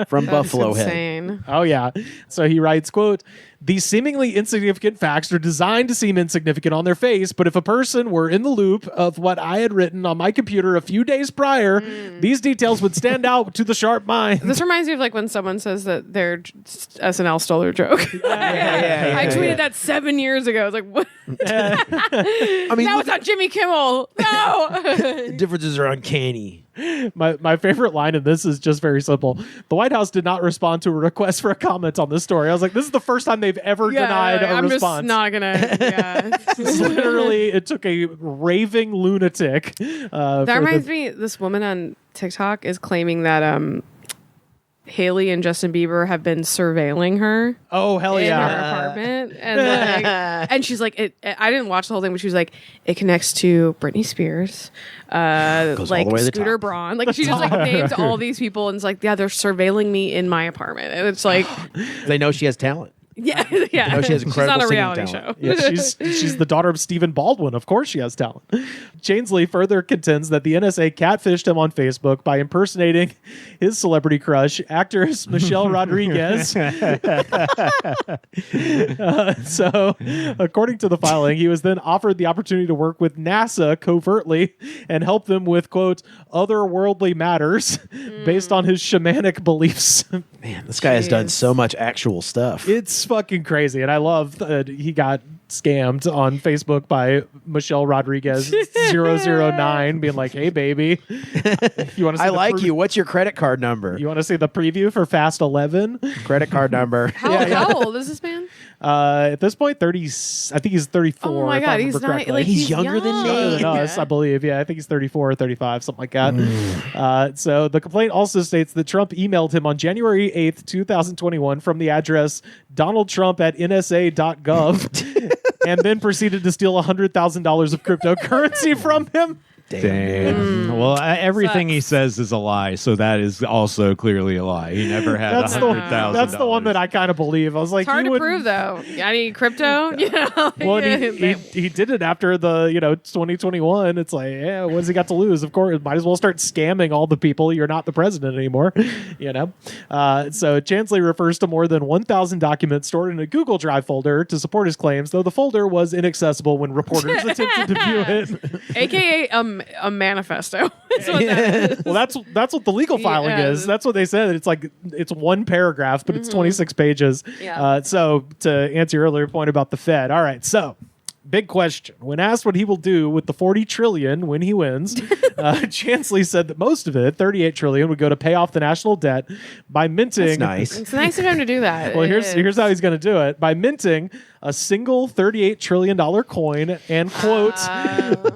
from Buffalo Head. insane. Oh, yeah. So he writes, quote, these seemingly insignificant facts are designed to seem insignificant on their face, but if a person were in the loop of what I had written on my computer a few days prior, these details would stand out to the sharp mind. This reminds me of like when someone says that their SNL stole their joke. I tweeted that 7 years ago. I was like, what? I mean, Now it's on Jimmy Kimmel. No. the differences are uncanny. My favorite line in this is just very simple. The White House did not respond to a request for a comment on this story. I was like, this is the first time they've ever denied a I'm response. just not gonna. Yeah. It's literally, it took a raving lunatic. That reminds me. This woman on TikTok is claiming that Haley and Justin Bieber have been surveilling her. Oh, hell in yeah. her apartment, and and she's like, I didn't watch the whole thing, but she was like, it connects to Britney Spears, Goes all like the way to the Scooter top. Braun, like she just like named all these people, and it's like, yeah, they're surveilling me in my apartment, and it's like, They know she has talent. yeah, yeah, know she has she's incredible on a singing reality talent. show. Yeah, she's the daughter of Stephen Baldwin. Of course she has talent. Chansley further contends that the NSA catfished him on Facebook by impersonating his celebrity crush, actress Michelle Rodriguez. So, according to the filing, he was then offered the opportunity to work with NASA covertly and help them with, quote, otherworldly matters based on his shamanic beliefs. Man, this guy has done Jeez. so much actual stuff. It's fucking crazy. And I love that he got scammed on Facebook by Michelle Rodriguez 009 being like, hey, baby, you want to see I like you. What's your credit card number? You want to see the preview for Fast 11? Credit card number. How old is this man? At this point, 30. I think he's 34. Oh my if I God, remember he's not correctly. like He's younger than me. Older than us, I believe. Yeah, I think he's 34 or 35, something like that. So the complaint also states that Trump emailed him on January 8th, 2021 from the address donaldtrump@nsa.gov and then proceeded to steal $100,000 of cryptocurrency from him. Damn. Well, everything he Sucks. says is a lie, so that is also clearly a lie. He never had That's $100,000. That's the one that I kind of believe. I was like, It's hard he to wouldn't- prove, though. I need crypto. You know? Well, and he did it after the 2021. It's like, yeah, what has he got to lose? Of course, might as well start scamming all the people. You're not the president anymore, So Chansley refers to more than 1,000 documents stored in a Google Drive folder to support his claims, though the folder was inaccessible when reporters attempted to view it. AKA a manifesto. That's what that is. Well, that's what the legal filing Yeah. is. That's what they said. It's one paragraph, but it's 26 pages. Yeah. So to answer your earlier point about the Fed, all right. So big question: when asked what he will do with the 40 trillion when he wins, Chansley said that most of it, 38 trillion, would go to pay off the national debt by minting. That's nice. It's nice of him to do that. Well, It here's is. how he's going to do it: by minting a single $38 trillion coin and quote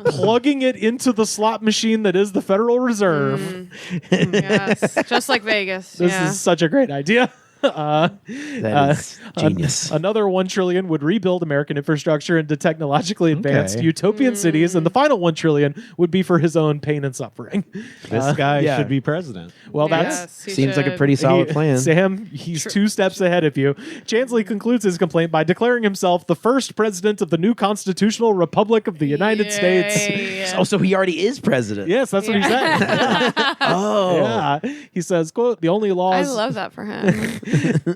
plugging it into the slot machine that is the Federal Reserve. Yes, just like Vegas. This yeah. is such a great idea. That is genius. Another 1 trillion would rebuild American infrastructure into technologically advanced Okay. utopian cities, and the final 1 trillion would be for his own pain and suffering. This guy yeah. should be president. Well, Yes, he Seems like a should. pretty solid plan. Sam, he's 2 steps ahead of you. Chansley concludes his complaint by declaring himself the first president of the new constitutional republic of the United States. Yay. Oh, so he already is president. Yes, that's what he said. Oh. Yeah. He says, quote, the only I laws love that for him.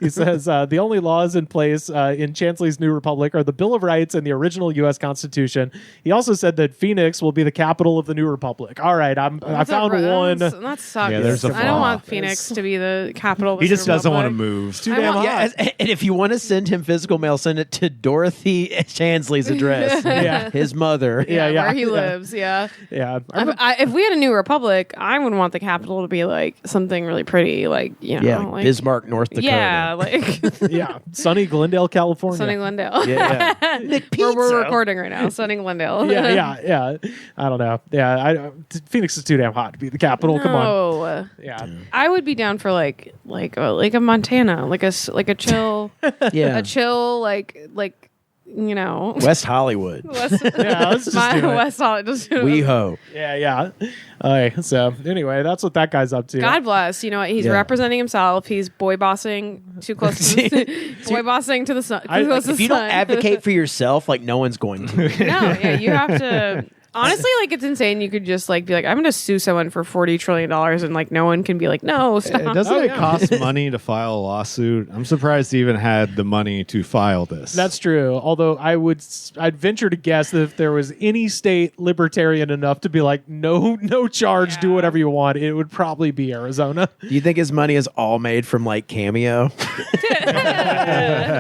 he says the only laws in place in Chansley's new republic are the Bill of Rights and the original U.S. Constitution. He also said that Phoenix will be the capital of the new republic. All right, I found one. That sucks. Yeah, there's a I don't flaw. want Phoenix to be the capital. Of He this just doesn't want to republic. move. Too I damn want- hot. Yeah, and if you want to send him physical mail, send it to Dorothy Chansley's address. Yeah. His mother. Yeah, yeah, where he yeah. lives. Yeah. Yeah. If we had a new republic, I would want the capital to be like something really pretty, like Yeah, like Bismarck, North Dakota. Yeah, like Yeah. Sunny Glendale, California. Sunny Glendale. Yeah. We're recording right now. Sunny Glendale. Yeah. I don't know. Yeah, Phoenix is too damn hot to be the capital. Come on. No. Yeah. I would be down for like a Montana, like a chill, Yeah. a chill like West Hollywood. West, Yeah, let's just do it. West Hollywood. Just do it. WeHo. Yeah. Okay. So anyway, that's what that guy's up to. God bless. You know what? He's Yeah. representing himself. He's boy bossing too close to the boy bossing to the sun. Too close to If the you don't sun. advocate for yourself, like no one's going to. No, yeah, you have to. Honestly, like it's insane. You could just like be like, I'm going to sue someone for $40 trillion, and like no one can be like, no, stop. Doesn't it cost money to file a lawsuit? I'm surprised he even had the money to file this. That's true. Although I'd venture to guess that if there was any state libertarian enough to be like, no charge, do whatever you want, it would probably be Arizona. Do you think his money is all made from like Cameo?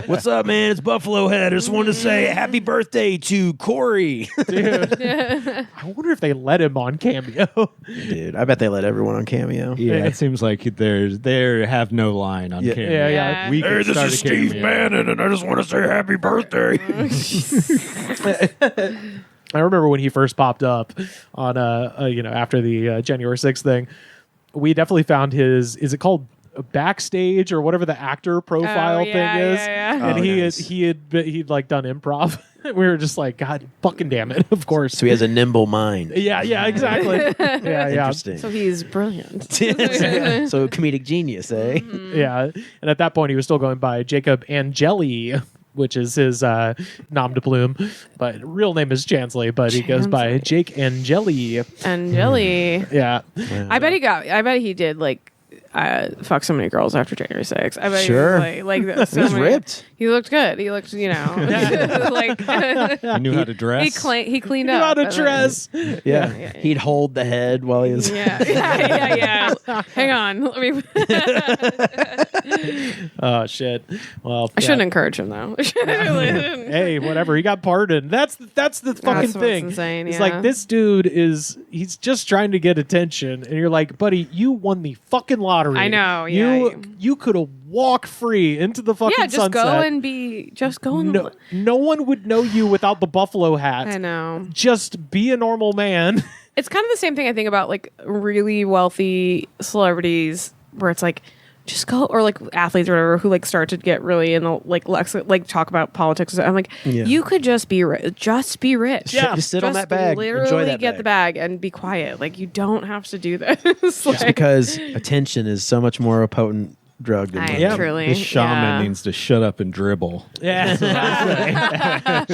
What's up, man? It's Buffalo Head. I just wanted to say happy birthday to Corey. I wonder if they let him on Cameo. Dude, I bet they let everyone on Cameo. Yeah, it seems like they have no line on Yeah. camera. Yeah. We could start a cameo. Bannon, and I just want to say happy birthday. I remember when he first popped up on after the January 6th thing, we definitely found his, is it called Backstage or whatever the actor profile Oh, thing yeah, is? yeah, yeah. And Oh, he'd done improv. We were just like, God fucking damn it, of course. So he has a nimble mind. Yeah, exactly. yeah. Interesting. So he's brilliant. So comedic genius, eh? Yeah. And at that point, he was still going by Jacob Angeli, which is his nom de plume. But real name is Chansley, but he goes by Jake Angeli. And Jelly. Yeah. I bet he did like fuck so many girls after January 6th. I bet Sure. he was like so He was many- ripped. He looked good. He looked, like He knew how to dress. he cleaned You know up. how to and then- dress. Yeah. He'd hold the head while he was. Yeah. Hang on. Let me. Oh, shit. Well, I shouldn't encourage him though. Hey, whatever. He got pardoned. That's the fucking what's thing. insane, It's yeah. like this dude he's just trying to get attention, and you're like, buddy, you won the fucking lottery. I know, yeah. You could have walked free into the fucking Yeah, just sunset. go and be. Just go and. No one would know you without the buffalo hat. I know. Just be a normal man. It's kind of the same thing I think about like really wealthy celebrities, where it's like, just go, or like athletes or whatever who like start to get really in the like talk about politics. I'm like, you could just be rich. Just be rich. Just sit on that bag. Literally Enjoy that get bag. the bag and be quiet. Like you don't have to do this. Just because attention is so much more a potent drug than money. Truly. This shaman needs to shut up and dribble. Yeah.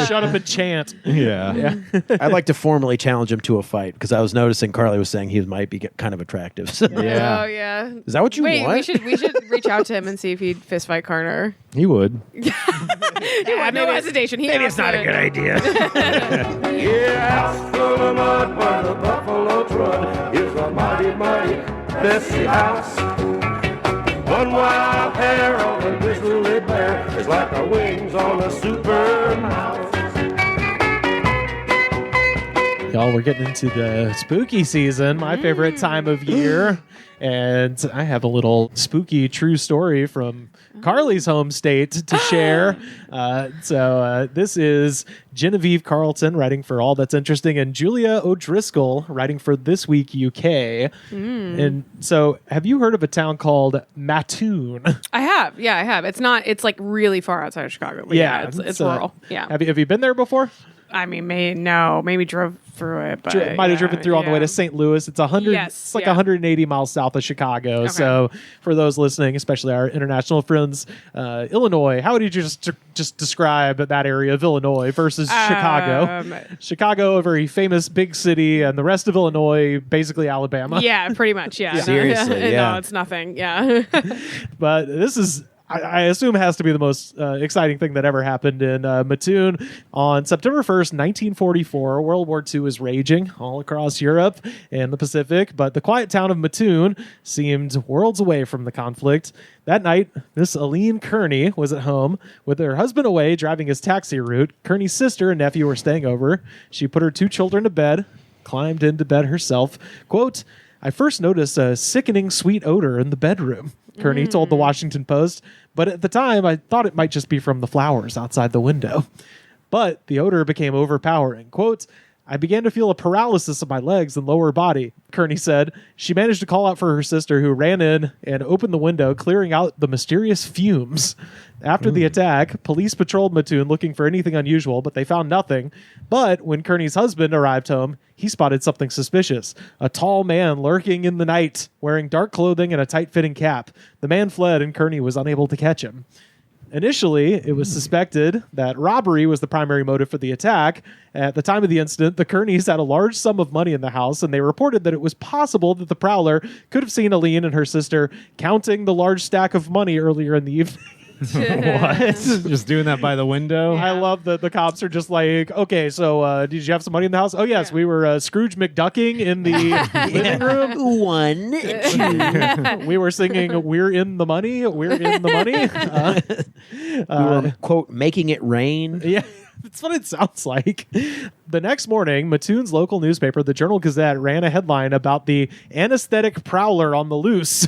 Shut up and chant. Yeah. I'd like to formally challenge him to a fight because I was noticing Carly was saying he might be kind of attractive. So. Yeah. Oh yeah. Is that what you Wait, want? we should reach out to him and see if he'd fist fight Carter. He would. Yeah, no hesitation. Maybe it's not a good idea. Yeah, house full of mud where the buffalo trud is a mighty, mighty Pepsi house. One wild hair on a grizzly bear is like the wings on a super mouse. Y'all, we're getting into the spooky season, my favorite time of year. And I have a little spooky true story from Carly's home state to share. So this is Genevieve Carlton writing for All That's Interesting and Julia O'Driscoll writing for This Week UK. And so have you heard of a town called Mattoon? I have. Yeah, I have. It's like really far outside of Chicago. But it's rural. Yeah. Have you been there before? I mean, maybe drove through it, but Might have driven through on the way to St. Louis. It's 100. Yes, it's like 180 miles south of Chicago. Okay. So for those listening, especially our international friends, Illinois, how would you just describe that area of Illinois versus Chicago? Chicago, a very famous big city, and the rest of Illinois, basically Alabama. Yeah, pretty much. Yeah. Seriously, yeah. No, it's nothing. Yeah. But this is, I assume, has to be the most exciting thing that ever happened in Mattoon. On September 1st, 1944, World War II is raging all across Europe and the Pacific, but the quiet town of Mattoon seemed worlds away from the conflict. That night, Miss Aline Kearney was at home with her husband away driving his taxi route. Kearney's sister and nephew were staying over. She put her 2 children to bed, climbed into bed herself. Quote, "I first noticed a sickening sweet odor in the bedroom," Kearney told the Washington Post, but at the time I thought it might just be from the flowers outside the window. But the odor became overpowering. Quote, "I began to feel a paralysis of my legs and lower body," Kearney said. She managed to call out for her sister, who ran in and opened the window, clearing out the mysterious fumes. After the attack, police patrolled Mattoon looking for anything unusual, but they found nothing. But when Kearney's husband arrived home, he spotted something suspicious. A tall man lurking in the night, wearing dark clothing and a tight-fitting cap. The man fled, and Kearney was unable to catch him. Initially, it was suspected that robbery was the primary motive for the attack. At the time of the incident, the Kearneys had a large sum of money in the house, and they reported that it was possible that the prowler could have seen Aline and her sister counting the large stack of money earlier in the evening. What? Just doing that by the window? I love that the cops are just like, okay, so did you have some money in the house? Oh, yes, we were Scrooge McDucking in the living room. 1, 2. We were singing, "We're in the money, we're in the money." We were, quote, making it rain. Yeah, that's what it sounds like. The next morning, Mattoon's local newspaper, the Journal-Gazette, ran a headline about the anesthetic prowler on the loose.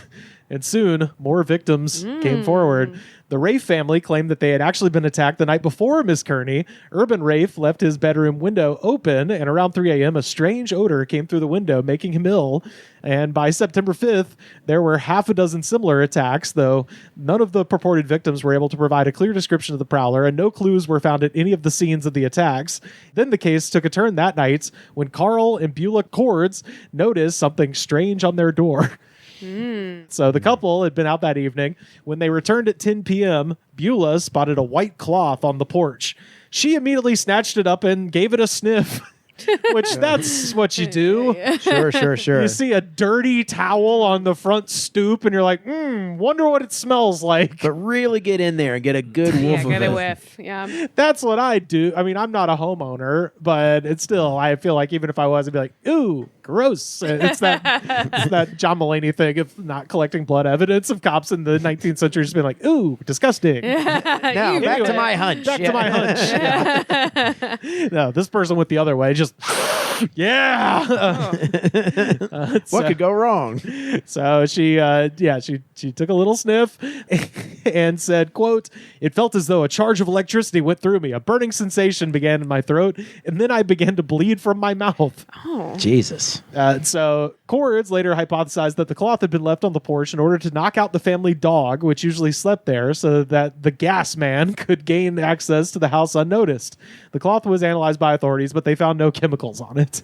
And soon, more victims came forward. The Rafe family claimed that they had actually been attacked the night before Miss Kearney. Urban Rafe left his bedroom window open, and around 3 a.m., a strange odor came through the window, making him ill. And by September 5th, there were half a dozen similar attacks, though none of the purported victims were able to provide a clear description of the prowler, and no clues were found at any of the scenes of the attacks. Then the case took a turn that night when Carl and Beulah Cords noticed something strange on their door. So the couple had been out that evening. When they returned at 10 p.m., Beulah spotted a white cloth on the porch. She immediately snatched it up and gave it a sniff. Which that's what you do. Sure. You see a dirty towel on the front stoop and you're like, wonder what it smells like. But really get in there and get a good whiff of Get it. a whiff. Yeah. That's what I do. I mean, I'm not a homeowner, but it's still, I feel like even if I was, I'd be like, ooh, gross. It's that John Mulaney thing of not collecting blood evidence of cops in the 19th century just being like, ooh, disgusting. Now, back to my hunch. Back to my hunch. Yeah. No, this person went the other way. Just Yeah. What could go wrong? So she took a little sniff and said, quote, "It felt as though a charge of electricity went through me. A burning sensation began in my throat, and then I began to bleed from my mouth." Oh. Jesus. So Cords later hypothesized that the cloth had been left on the porch in order to knock out the family dog, which usually slept there, so that the gas man could gain access to the house unnoticed. The cloth was analyzed by authorities, but they found no chemicals on it.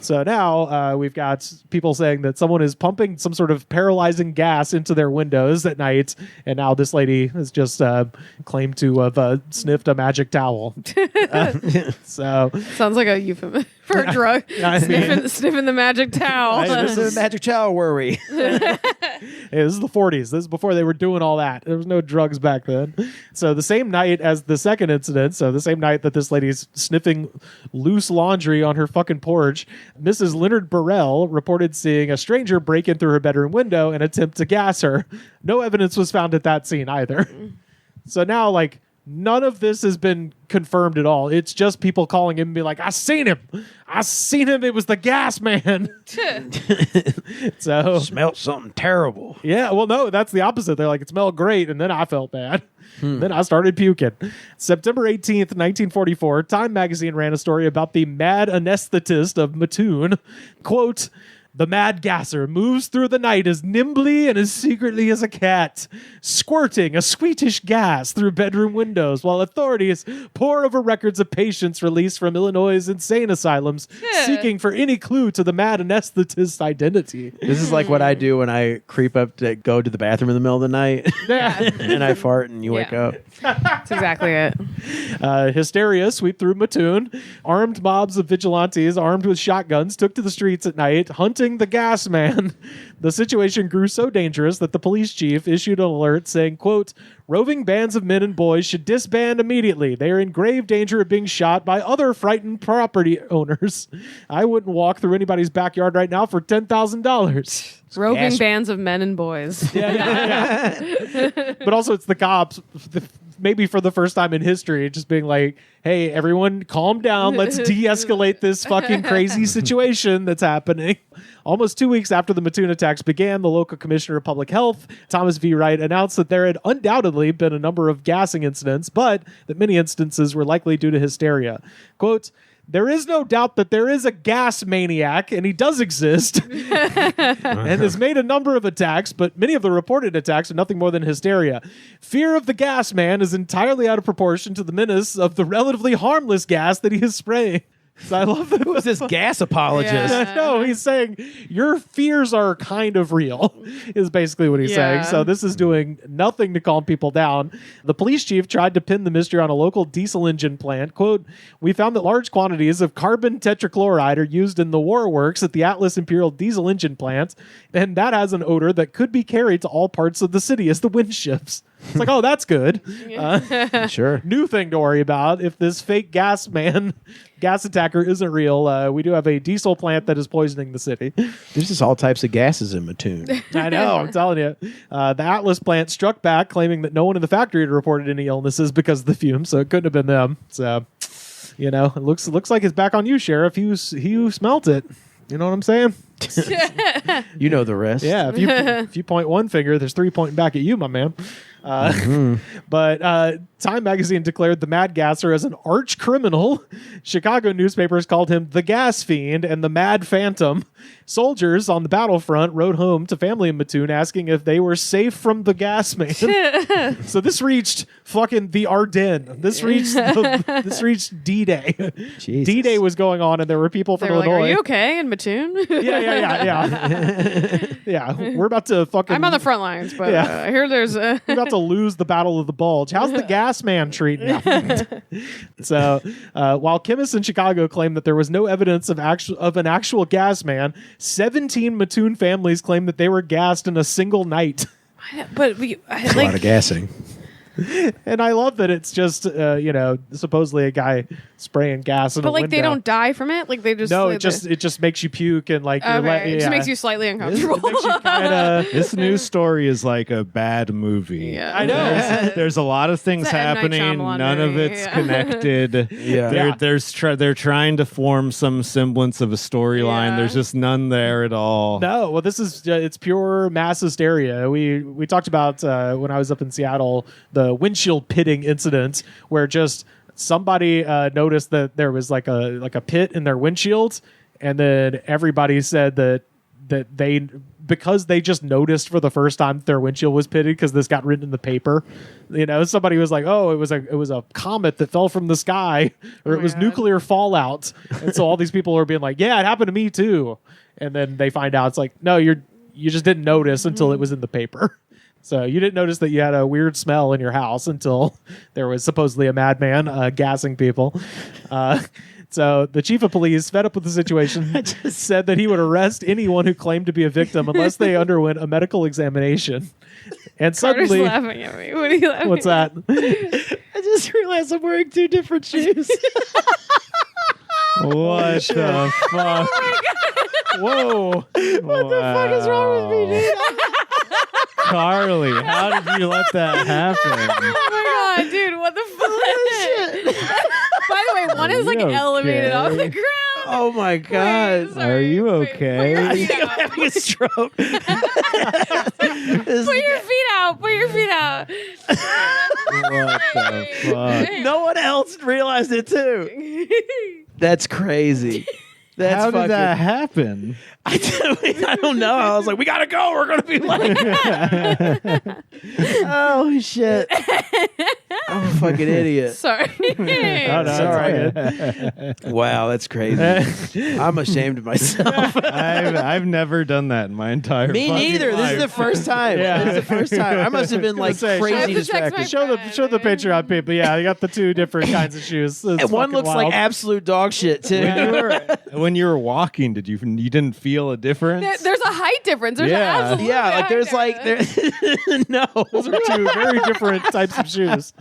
So now we've got people saying that someone is pumping some sort of paralyzing gas into their windows at night, and now this lady has just claimed to have sniffed a magic towel. So Sounds like a euphemism for a drug. Sniffing the magic towel. This is a magic towel, were we? Hey, this is the 40s. This is before they were doing all that. There was no drugs back then. So the same night as the second incident, so the same night that this lady's sniffing loose laundry on her fucking porch, Mrs. Leonard Burrell reported seeing a stranger break in through her bedroom window and attempt to gas her. No evidence was found at that scene either. So now, like, none of this has been confirmed at all. It's just people calling him and be like, I seen him. It was the gas man. So Smelled something terrible. yeah, well, no, that's the opposite. They're like, it smelled great, and then I felt bad. Then I started puking. September 18th, 1944, Time magazine ran a story about the mad anesthetist of Mattoon. Quote, "The mad gasser moves through the night as nimbly and as secretly as a cat, squirting a sweetish gas through bedroom windows while authorities pore over records of patients released from Illinois' insane asylums, seeking for any clue to the mad anesthetist's identity." This is like what I do when I creep up to go to the bathroom in the middle of the night and I fart and you wake up. That's exactly it. Hysteria swept through Mattoon. Armed mobs of vigilantes armed with shotguns took to the streets at night, hunting the gas man. The situation grew so dangerous that the police chief issued an alert saying, quote, "Roving bands of men and boys should disband immediately. They are in grave danger of being shot by other frightened property owners. I wouldn't walk through anybody's backyard right now for $10,000. Roving bands of men and boys. Yeah. But also it's the cops, maybe for the first time in history, just being like, hey, everyone calm down. Let's de-escalate this fucking crazy situation that's happening. Almost 2 weeks after the Mattoon attacks began, the local commissioner of public health, Thomas V. Wright, announced that there had undoubtedly been a number of gassing incidents, but that many instances were likely due to hysteria. Quote, "There is no doubt that there is a gas maniac, and he does exist, and has made a number of attacks, but many of the reported attacks are nothing more than hysteria. Fear of the gas man is entirely out of proportion to the menace of the relatively harmless gas that he is spraying." So I love that. Who is this gas apologist? Yeah. No, he's saying your fears are kind of real, is basically what he's saying. So this is doing nothing to calm people down. The police chief tried to pin the mystery on a local diesel engine plant. Quote, "We found that large quantities of carbon tetrachloride are used in the war works at the Atlas Imperial diesel engine plant, and that has an odor that could be carried to all parts of the city as the wind shifts." It's like, oh, that's good. Sure. New thing to worry about. If this fake gas attacker isn't real, we do have a diesel plant that is poisoning the city. There's just all types of gases in Mattoon. I know, I'm telling you. The Atlas plant struck back, claiming that no one in the factory had reported any illnesses because of the fumes, so it couldn't have been them. So, you know, it looks like it's back on you, Sheriff. He who smelt it. You know what I'm saying? You know the rest. Yeah, if you point one finger, there's three pointing back at you, my man. But Time magazine declared the Mad Gasser as an arch criminal. Chicago newspapers called him the Gas Fiend and the Mad Phantom. Soldiers on the battlefront wrote home to family in Mattoon asking if they were safe from the gas man. So this reached fucking the Ardennes. This reached D-Day. Jesus. D-Day was going on, and there were people from They were like, Illinois. "Are you okay in Mattoon?" Yeah, we're about to fucking. I'm on the front lines, but I hear there's a. We're about to lose the Battle of the Bulge. How's the gas man treating you? So, while chemists in Chicago claim that there was no evidence of an actual gas man, 17 Mattoon families claim that they were gassed in a single night. But a lot of gassing. And I love that it's just supposedly a guy spraying gas in But a like window. they don't die from it. Like they just No, it just makes you puke and like you're it just makes you slightly uncomfortable. It makes you kinda, This news story is like a bad movie. Yeah. I know. There's a lot of things It's a M. Night happening. Shyamalan None of movie, it's yeah. connected. Yeah. They're trying to form some semblance of a storyline. Yeah. There's just none there at all. No, well, this is it's pure mass hysteria. We talked about when I was up in Seattle the windshield pitting incident where just somebody noticed that there was like a pit in their windshield, and then everybody said that they because they just noticed for the first time their windshield was pitted because this got written in the paper. Somebody was like, "Oh, it was a comet that fell from the sky, or it was God. nuclear fallout." And so all these people are being like, "Yeah, it happened to me too." And then they find out it's like, "No, you just didn't notice until it was in the paper." So you didn't notice that you had a weird smell in your house until there was supposedly a madman gassing people. So the chief of police, fed up with the situation, said that he would arrest anyone who claimed to be a victim unless they underwent a medical examination. And Carter's suddenly, laughing at me. What are you laughing what's at? that? I just realized I'm wearing 2 different shoes. What the fuck? Whoa! What the fuck is wrong with me, dude? Carly, how did you let that happen? Oh my god, dude, what the fuck? By the way, one is like you elevated okay? off the ground. Oh my god. Wait, sorry. Are you Wait, okay? I Put your think feet I'm out. having a stroke. Put your feet out. Put your feet out. What the fuck? No one else realized it too. That's crazy. That's How fucking, did that happen? I don't know. I was like, we gotta go. We're gonna be like, oh shit. I'm a fucking idiot. Sorry. Oh, no, it's all good. Wow, that's crazy. I'm ashamed of myself. I've never done that in my entire Me fucking neither. This is the life. first time. Yeah. This is the first time. I must have been like Say, I have crazy to text my distracted. Show the picture on people. Yeah, you got the 2 different kinds of shoes. It's And one fucking looks wild. like absolute dog shit too. When you were walking, you didn't feel a difference? There's a height difference. There's Yeah. an absolute Yeah, like there's height like difference. there. No, Those are 2 very different types of shoes.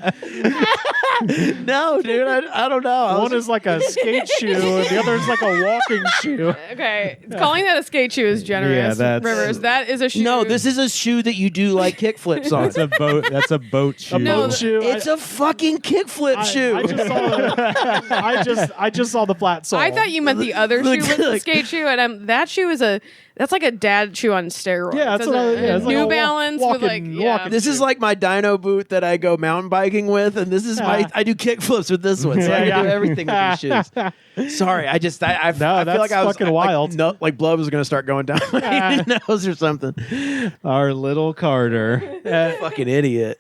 no, dude. I don't know. One is like a skate shoe, and the other is like a walking shoe. Okay, calling that a skate shoe is generous. Yeah, that's- Rivers. That is a shoe. No, this is a shoe that you do like kick flips on. That's a boat. That's a boat shoe. No, Boat shoe. It's a fucking kickflip shoe. I just saw the flat sole. I thought you meant the other shoe was the skate shoe, and that shoe is that's like a dad shoe on steroids. Yeah, that's what it's like New a Balance with like walking This is like my dyno boot that I go mountain biking with, and this is my I do kickflips with this one, so I can do everything with these shoes. Sorry, I feel that's like I was fucking wild. Like blood was going to start going down my nose or something. Our little Carter. Fucking idiot.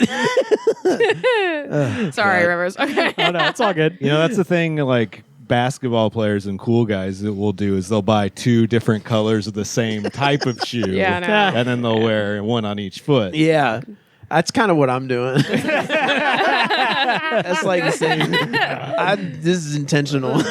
Sorry, Rivers. Okay. Oh no, it's all good. You know, that's the thing. Like basketball players and cool guys that will do is they'll buy 2 different colors of the same type of shoe. Yeah, I know. And then they'll wear one on each foot. Yeah. That's kind of what I'm doing. That's like the same. This is intentional.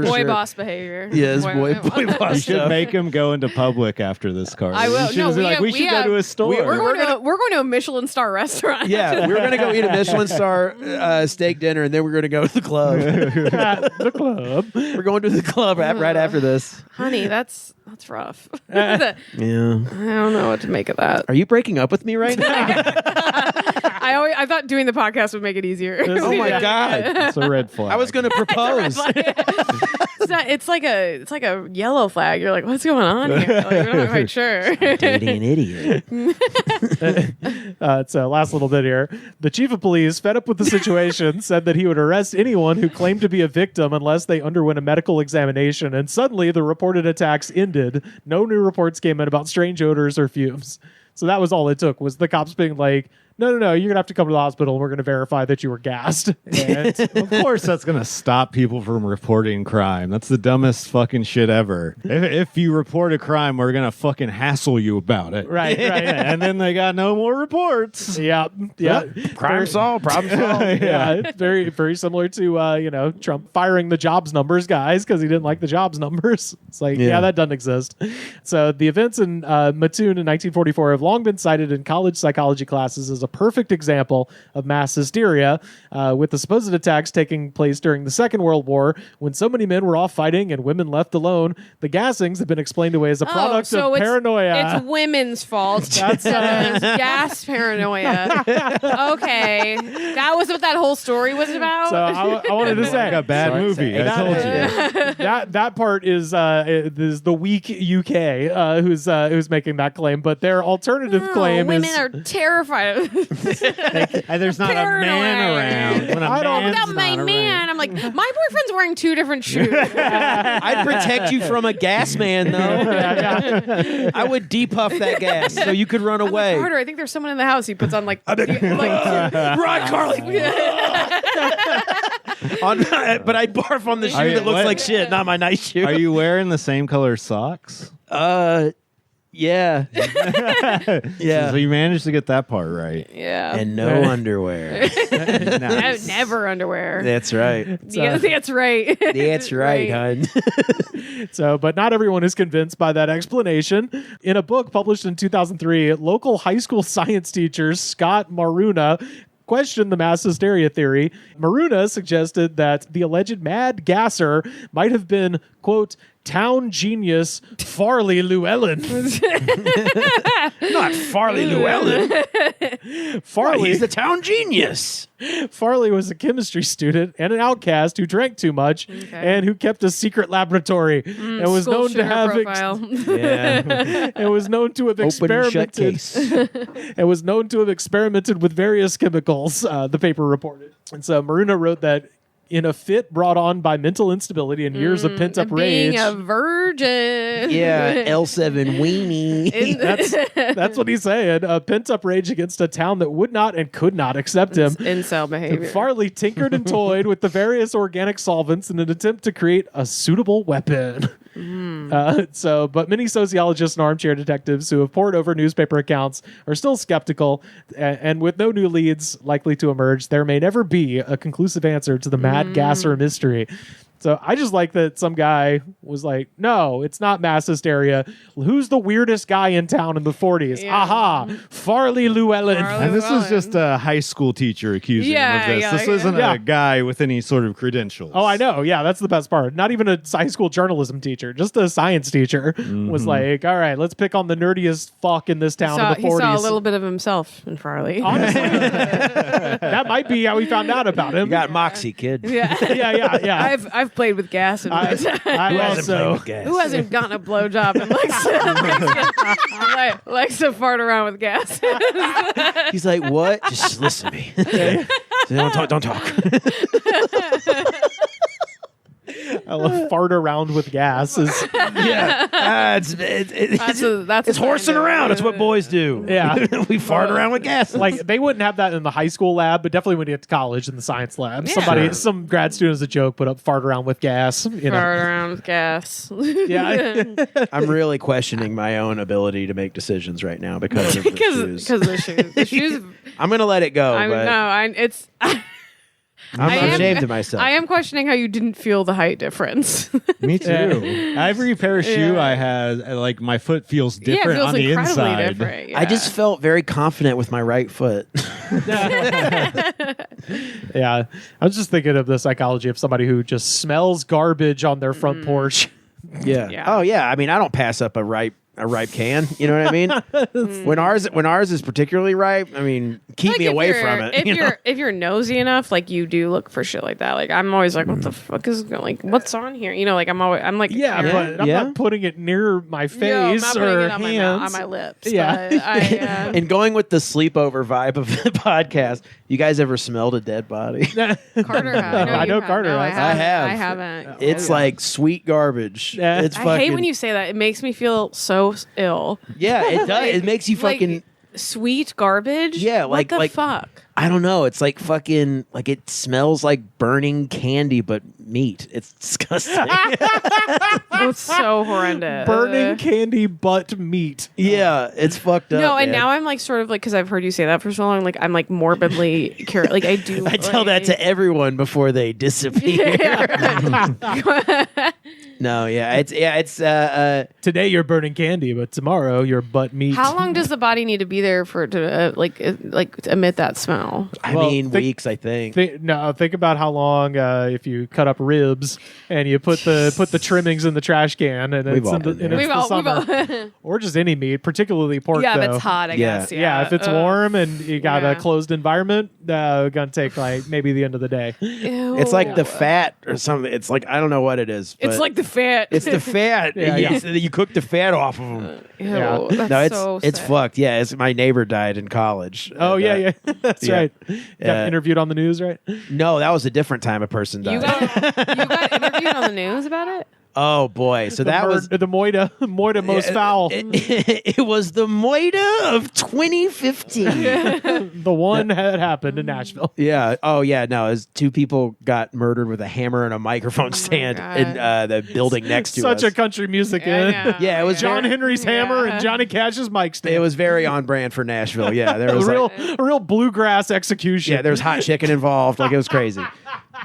Boy boss behavior. Yes, boy boss You should stuff. make him go into public after this, Carter. I will. You should No, just be we like, have- we we should go have- to a store. We're going to a Michelin star restaurant. Yeah, we were going to go eat a Michelin star steak dinner, and then we're going to go to the club. The club. We're going to the club right after this. Honey, that's rough. I Yeah. don't know what to make of that. Are you breaking up with me right now? I thought doing the podcast would make it easier. Oh my God. It's a red flag. I was going to propose. It's like a yellow flag. You're like, what's going on here? Like, we're not quite sure. Dating an idiot. So last little bit here. The chief of police, fed up with the situation, said that he would arrest anyone who claimed to be a victim unless they underwent a medical examination. And suddenly, the reported attacks ended. No new reports came in about strange odors or fumes. So that was all it took, was the cops being like, no, you're going to have to come to the hospital and we're going to verify that you were gassed. And Of course, that's going to stop people from reporting crime. That's the dumbest fucking shit ever. If you report a crime, we're going to fucking hassle you about it. right. And then they got no more reports. Yeah. Crime solved, problem solved. Yeah, it's very, very similar to Trump firing the jobs numbers guys because he didn't like the jobs numbers. It's like, yeah, that doesn't exist. So the events in Mattoon in 1944 have long been cited in college psychology classes as a perfect example of mass hysteria, with the supposed attacks taking place during the Second World War, when so many men were off fighting and women left alone. The gassings have been explained away as a product of paranoia. It's women's fault. That's gas paranoia. Okay, that was what that whole story was about. So I wanted to say a bad movie. I told you. that part is the weak UK who's making that claim, but their alternative claim women is are terrified. There's not a man around. When I don't- Without my man, I'm like, my boyfriend's wearing 2 different shoes. I'd protect you from a gas man, though. I would depuff that gas so you could run away. Carter, I think there's someone in the house. He puts on like Run, Carly! But I barf on the shoe that looks like shit, not my nice shoe. Are you wearing the same color socks? Yeah. Yeah. So you managed to get that part right. Yeah. And no underwear. Nice. Never underwear. That's right. Yeah, that's right. That's right, hon. So, but not everyone is convinced by that explanation. In a book published in 2003, local high school science teacher Scott Maruna questioned the mass hysteria theory. Maruna suggested that the alleged mad gasser might have been, quote, town genius Farley Llewellyn. Not Farley Llewellyn. Farley, He's the town genius. Farley was a chemistry student and an outcast who drank too much and who kept a secret laboratory and was School known to shooter have profile. Yeah. and was known to have Open and shut experimented case. and was known to have experimented with various chemicals, the paper reported. And so Maruna wrote that in a fit brought on by mental instability and years of pent-up rage. Being a virgin. Yeah, L7 weenie. That's what he's saying. A pent-up rage against a town that would not and could not accept him. Incel behavior. Farley tinkered and toyed with the various organic solvents in an attempt to create a suitable weapon. But many sociologists and armchair detectives who have pored over newspaper accounts are still skeptical, and with no new leads likely to emerge, there may never be a conclusive answer to the mad gasser mystery. So I just like that some guy was like, no, it's not mass hysteria. Who's the weirdest guy in town in the 40s? Yeah. Aha, Farley Llewellyn. Farley. And this is Llewellyn. just a high school teacher accusing him of this. This isn't Yeah. a guy with any sort of credentials. Oh, I know. Yeah, that's the best part. Not even a high school journalism teacher, just a science teacher was like, all right, let's pick on the nerdiest fuck in this town in the 40s. He saw a little bit of himself in Farley. Honestly, that might be how we found out about him. You got moxie, kid. Yeah. yeah. I've played with gas in my time. I also. Who hasn't gotten a blowjob and likes to fart around with gas? He's like, what? Just listen to me. Don't talk. I love fart around with gas. Yeah. It's horsing around. It's what boys do. Yeah. We fart around with gas. Like they wouldn't have that in the high school lab, but definitely when you get to college in the science lab, some grad student as a joke put up fart around with gas. You know. Fart around with gas. Yeah. I'm really questioning my own ability to make decisions right now because of the shoes. Because of the shoes. The shoes. I'm going to let it go, I'm ashamed of myself. I am questioning how you didn't feel the height difference. Me too. Every pair of shoe I had, like my foot feels different it feels on the incredibly inside. different. Yeah. I just felt very confident with my right foot. Yeah. I was just thinking of the psychology of somebody who just smells garbage on their front porch. Yeah. Oh yeah. I mean, I don't pass up a ripe can. You know what I mean? When ours is particularly ripe, I mean, keep Like, me if away you're- from it. If you're nosy enough, like you do look for shit like that. Like I'm always like, what the fuck is like what's on here? You know, like I'm like Yeah, but I'm not putting it near my face no, I'm not putting or it on hands. my lips. Yeah. But I, And going with the sleepover vibe of the podcast, you guys ever smelled a dead body? Carter has. I know Carter No, has. I have. I haven't. It's like sweet garbage. Yeah. It's I fucking. hate when you say that. It makes me feel so ill. Yeah, it does. It makes you fucking. Like, sweet garbage? Yeah, what the like- fuck? I don't know. It's like fucking. Like it smells like burning candy, but meat. It's disgusting. It's so horrendous. Burning candy butt meat. Yeah, it's fucked up. No, and man. now I'm like sort of like because I've heard you say that for so long. Like I'm like morbidly curious. Like I do. I tell that to everyone before they disappear. No, it's Today you're burning candy, but tomorrow you're butt meat. How long does the body need to be there for it to emit that smell? I mean, weeks, I think. Think about how long if you cut up ribs and you put the trimmings in the trash can and it's the summer. Or just any meat, particularly pork. Yeah, though. if it's hot, I guess. Yeah, if it's warm and you got a closed environment, gonna take like maybe the end of the day. Ew. It's like the fat or something. It's like I don't know what it is. But it's like the fat. It's the fat. You cook the fat off of them. Ew, no, it's sick. fucked. Yeah, my neighbor died in college. Oh yeah, that's right. Got interviewed on the news, right? No, that was a different time a person died. You got interviewed on the news about it? Oh boy! So that was the Moida most foul. It was the Moida of 2015. The one that happened in Nashville. Yeah. Oh yeah. No, as two people got murdered with a hammer and a microphone stand in the building next to us. Such a country music in. Yeah, it was John Henry's hammer and Johnny Cash's mic stand. It was very on brand for Nashville. Yeah, there was a real bluegrass execution. Yeah, there was hot chicken involved. Like it was crazy.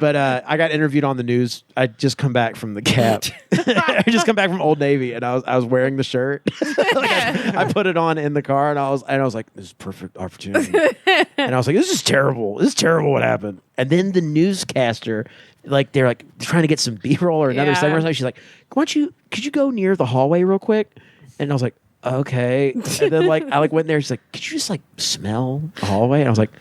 But I got interviewed on the news. I just come back from the Gap. I just come back from Old Navy, and I was wearing the shirt. I put it on in the car, and I was like, "This is a perfect opportunity." And I was like, "This is terrible. This is terrible. What happened?" And then the newscaster, they're trying to get some B-roll or another segment. Or something. She's like, could you go near the hallway real quick? And I was like, okay. And then I went in there. She's like, could you just smell the hallway? And I was like.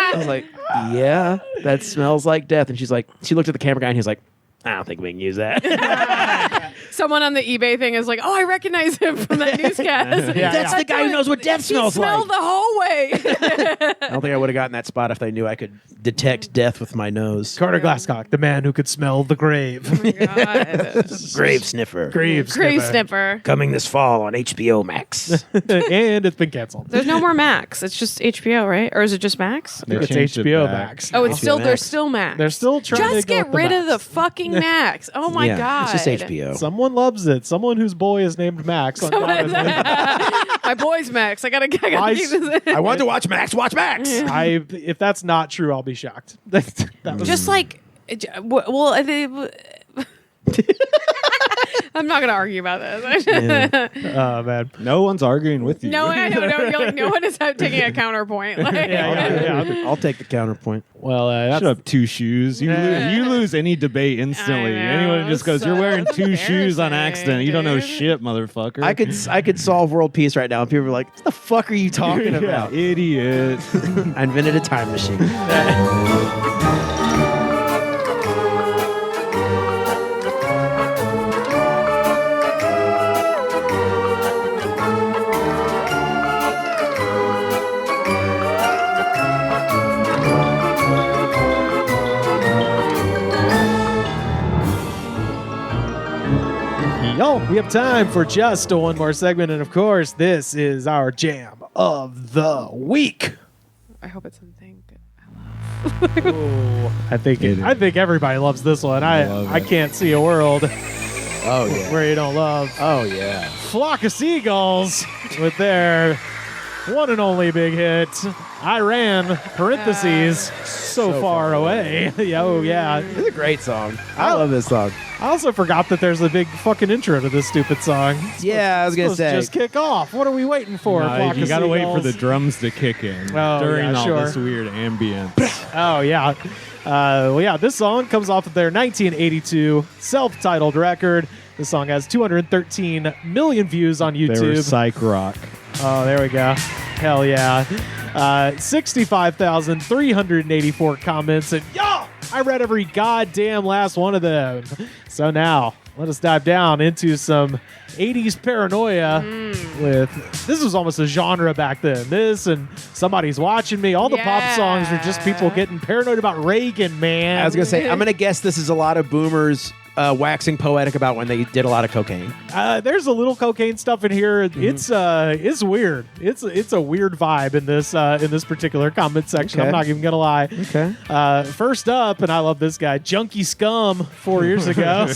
I was like, yeah, that smells like death. And she looked at the camera guy and he's like, I don't think we can use that. Someone on the eBay thing is like, oh, I recognize him from that newscast. That's the guy who knows what death smells like. He smelled the hallway. I don't think I would have gotten that spot if they knew I could detect death with my nose. Carter Glasscock, the man who could smell the grave. Oh my God. Grave sniffer. Grave sniffer. Coming this fall on HBO Max. And it's been canceled. There's no more Max. It's just HBO, right? Or is it just Max? I think it's HBO Max. Oh, they're still Max. They're still trying just to get rid of the fucking Max. Oh my God. It's just HBO. Someone loves it. Someone whose boy is named Max. My boy's Max. I gotta keep this. I want to watch Max. Watch Max. If that's not true, I'll be shocked. That was just I'm not going to argue about this. Oh, man. No one's arguing with you. No, I don't know. You're no one is taking a counterpoint. I'll take the counterpoint. Well, shut up, two shoes. You lose any debate instantly. Anyone who just goes, you're wearing two shoes on accident. You don't know shit, motherfucker. I could solve world peace right now. And people are like, what the fuck are you talking about? Idiot. I invented a time machine. We have time for just one more segment, and of course, this is our jam of the week. I hope it's something good. I think everybody loves this one. I can't see a world where you don't love. Oh yeah, Flock of Seagulls with their one and only big hit, Iran, parentheses, so far away. Oh, yeah. It's a great song. I love this song. I also forgot that there's a big fucking intro to this stupid song. Yeah, I was going to say. Just kick off. What are we waiting for? You got to wait for the drums to kick in during all this weird ambience. Oh, yeah. This song comes off of their 1982 self-titled record. This song has 213 million views on YouTube. They were psych rock. Oh, there we go. Hell yeah. 65,384 comments. And I read every goddamn last one of them. So now, let us dive down into some 80s paranoia this was almost a genre back then. This and Somebody's Watching Me. All the pop songs are just people getting paranoid about Reagan, man. I was going to say, I'm going to guess this is a lot of boomers waxing poetic about when they did a lot of cocaine. There's a little cocaine stuff in here. Mm-hmm. It's weird. It's a weird vibe in this particular comment section. Okay. I'm not even gonna lie. Okay. First up, and I love this guy, Junkie Scum. 4 years ago,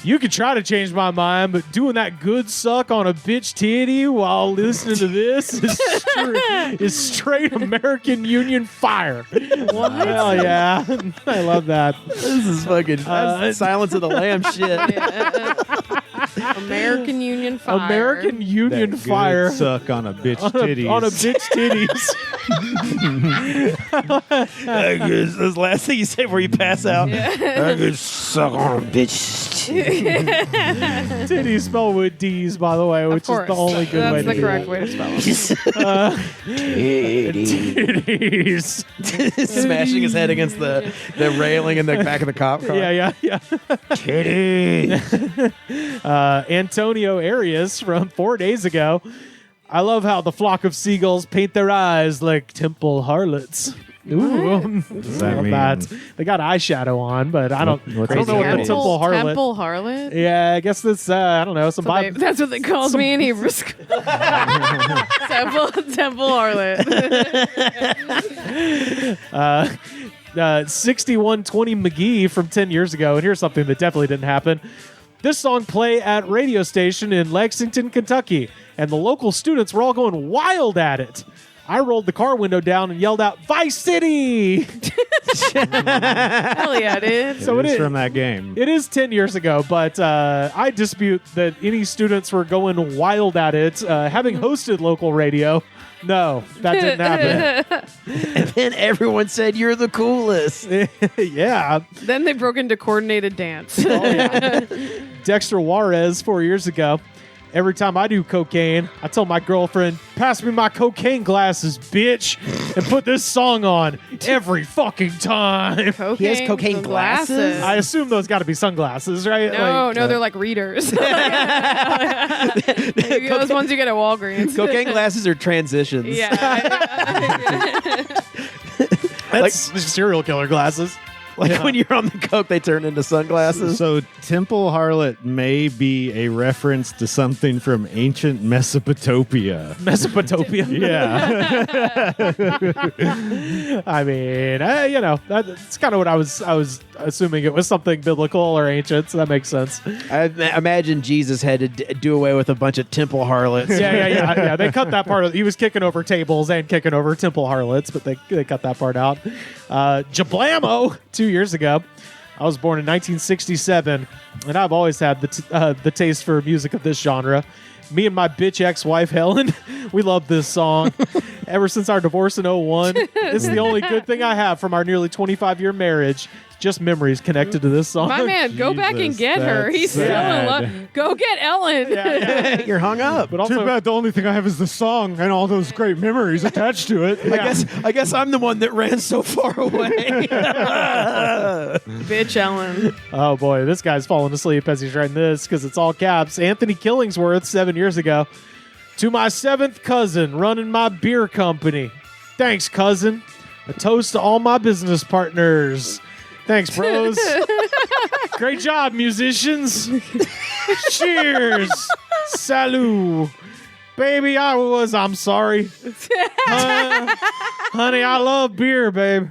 you could try to change my mind, but doing that good suck on a bitch titty while listening to this is straight American Union fire. What? Hell yeah, I love that. This is fucking that's Silence of the Lamb shit. American Union Fire. American Union That Fire. good suck on a bitch On titties. a bitch titties. That's the last thing you say before you pass out. I could suck on a bitch. Titties spelled with D's, by the way, which is the only good way That's to the do correct it. way to spell it. Titties. Smashing his head against the railing in the back of the cop car. Yeah. Kitty. Antonio Arias from 4 days ago. I love how the flock of seagulls paint their eyes like temple harlots. Ooh, does that love mean? that. They got eyeshadow on, but I don't know what the Crazy temple temples. harlot. Temple harlot? Yeah, I guess that's I don't know. Some So that's what they called me in Hebrew school. Temple harlot. 6120 McGee from 10 years ago, and here's something that definitely didn't happen. This song play at radio station in Lexington, Kentucky, and the local students were all going wild at it. I rolled the car window down and yelled out, Vice City! Hell yeah, dude. So it is from that game. It is 10 years ago, but I dispute that any students were going wild at it. Having hosted local radio, no, that didn't happen. And then everyone said, "You're the coolest." Yeah. Then they broke into coordinated dance. Oh, yeah. Dexter Juarez 4 years ago. Every time I do cocaine, I tell my girlfriend, pass me my cocaine glasses, bitch, and put this song on every fucking time. He has cocaine glasses? I assume those got to be sunglasses, right? No, they're like readers. Those ones you get at Walgreens. Cocaine glasses are transitions. Yeah. That's serial killer glasses. Like when you're on the coke, they turn into sunglasses. So Temple Harlot may be a reference to something from ancient Mesopotamia. Mesopotamia. Yeah. I mean, that's kind of what I was assuming. It was something biblical or ancient, so that makes sense. I imagine Jesus had to do away with a bunch of temple harlots. Yeah. They cut that part. He was kicking over tables and kicking over temple harlots, but they cut that part out. Jablamo 2 years ago. I was born in 1967, and I've always had the taste for music of this genre. Me and my bitch ex-wife Helen, we love this song. Ever since our divorce in 01, it's the only good thing I have from our nearly 25-year marriage. Just memories connected to this song. My man, go back and get her. He's still in love. Go get Ellen. You're hung up. But also, Too bad the only thing I have is the song and all those great memories attached to it. I guess I'm the one that ran so far away. Bitch Ellen. oh boy, this guy's falling asleep as he's writing this because it's all caps. Anthony Killingsworth 7 years ago. To my seventh cousin running my beer company. Thanks, cousin. A toast to all my business partners. Thanks, bros. Great job, musicians. Cheers. Salut. Baby, I'm sorry. Honey, I love beer, babe.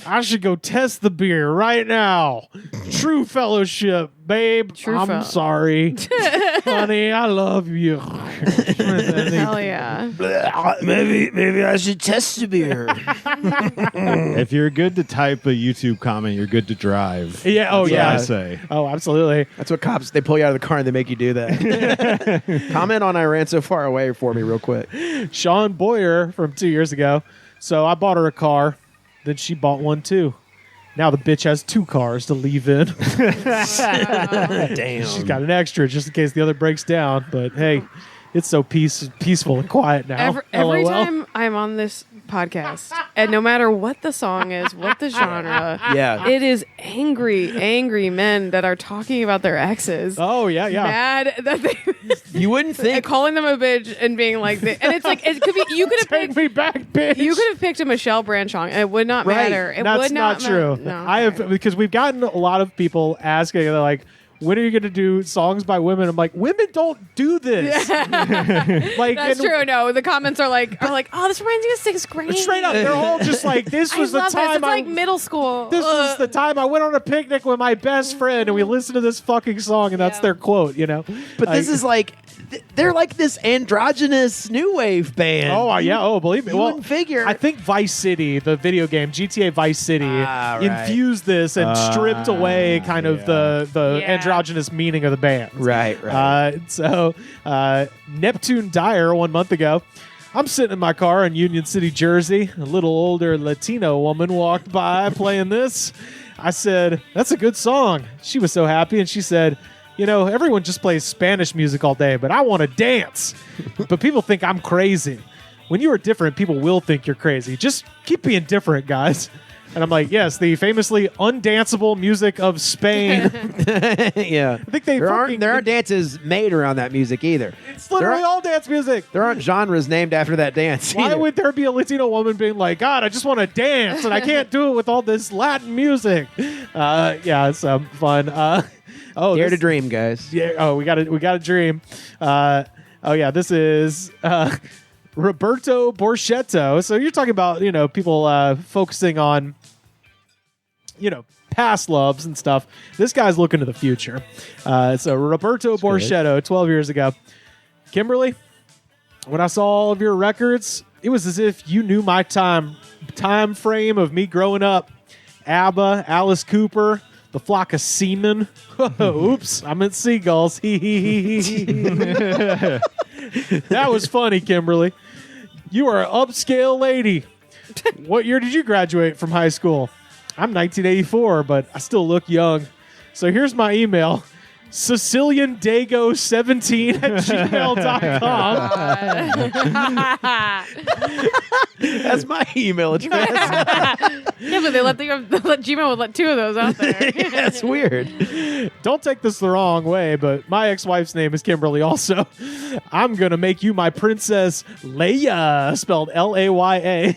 I should go test the beer right now. True fellowship, babe. I'm sorry. Honey, I love you. Hell yeah. Maybe I should test the beer. If you're good to type a YouTube comment, you're good to drive. Yeah. Oh, That's yeah. what I say. Oh, absolutely. That's what cops, they pull you out of the car and they make you do that. Comment on I ran so far away for me real quick. Sean Boyer from 2 years ago. So I bought her a car. Then she bought one too. Now the bitch has two cars to leave in. Damn. She's got an extra just in case the other breaks down. But hey, it's so peaceful and quiet now. Every LOL. time I'm on this podcast, and no matter what the song is, what the genre, it is angry men that are talking about their exes. Oh yeah. Mad that they You wouldn't think calling them a bitch and being like, and it's like it could be. You could have Take picked me back, bitch. You could have picked a Michelle Branch song, and it would not matter. It That's would not true. No, I have because we've gotten a lot of people asking, they're like, when are you going to do songs by women? I'm like, women don't do this. Like, That's true. No, the comments are like, oh, this reminds me of sixth grade. Straight up, they're all just like, this was the love time this. It's like middle school. This was the time I went on a picnic with my best friend, and we listened to this fucking song, and that's their quote. You know, But this is like, they're like this androgynous new wave band. Oh yeah. Oh, believe me. You Well, wouldn't figure. I think Vice City, the video game GTA Vice City, Right. infused this and stripped away kind of the Yeah. androgynous meaning of the band. Right. So Neptune Dyer 1 month ago. I'm sitting in my car in Union City, Jersey. A little older Latino woman walked by playing this. I said, "That's a good song." She was so happy, and she said, "You know, everyone just plays Spanish music all day, but I want to dance." But people think I'm crazy. When you are different, people will think you're crazy. Just keep being different, guys. And I'm like, yes, the famously undanceable music of Spain. Yeah. I think there aren't dances made around that music either. It's literally all dance music. There aren't genres named after that dance. Why either. would there be a Latino woman being like, God, I just want to dance and I can't do it with all this Latin music? Yeah, it's fun. Dare to dream, guys. Yeah. Oh, we got a dream. This is Roberto Borchetto. So you're talking about people focusing on past loves and stuff. This guy's looking to the future. So Roberto Borchetto, 12 years ago. Kimberly, when I saw all of your records, it was as if you knew my time frame of me growing up. ABBA, Alice Cooper, The Flock of Seamen. Oops, I meant seagulls. That was funny, Kimberly. You are an upscale lady. What year did you graduate from high school? I'm 1984, but I still look young. So here's my email. SicilianDago17@gmail.com. That's my email address. Yeah, but they let Gmail would let two of those out there. That's weird. Don't take this the wrong way, but my ex-wife's name is Kimberly also. I'm going to make you my Princess Leia, spelled Laya.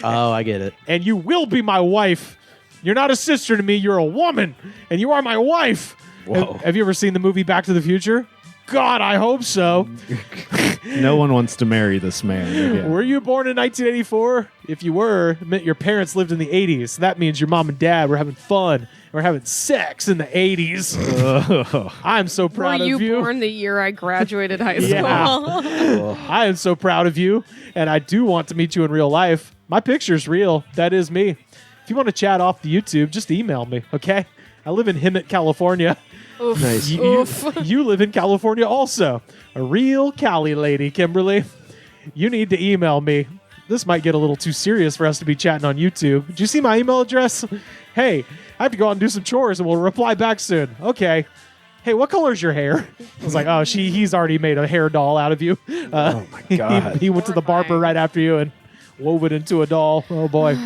Oh, I get it. And you will be my wife. You're not a sister to me. You're a woman, and you are my wife. Whoa. Have you ever seen the movie Back to the Future? God, I hope so. No one wants to marry this man. Again. Were you born in 1984? If you were, it meant your parents lived in the 80s. So that means your mom and dad were having fun. We're having sex in the 80s. I'm so proud Were of you. you born the year I graduated high school? Yeah. I am so proud of you, and I do want to meet you in real life. My picture's real. That is me. If you want to chat off the YouTube, just email me, okay? I live in Hemet, California. Oof. Nice. You live in California also. A real Cali lady, Kimberly. You need to email me. This might get a little too serious for us to be chatting on YouTube. Did you see my email address? Hey, I have to go out and do some chores and we'll reply back soon. Okay. Hey, what color's your hair? I was like, oh, he's already made a hair doll out of you. Oh, my God. He went to the barber right after you and wove it into a doll. Oh, boy.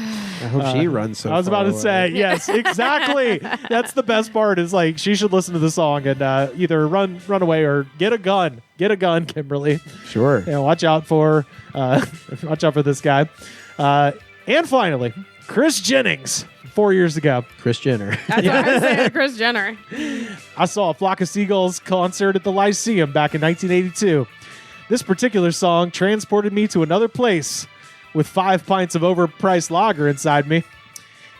I hope she runs so I was about far to say, away. yes, exactly. That's the best part is like she should listen to the song and either run away or get a gun. Get a gun, Kimberly. Sure. Yeah, watch out for this guy. And finally, Chris Jennings, 4 years ago. Kris Jenner. That's what I was saying, Kris Jenner. I saw a Flock of Seagulls concert at the Lyceum back in 1982. This particular song transported me to another place with 5 pints of overpriced lager inside me.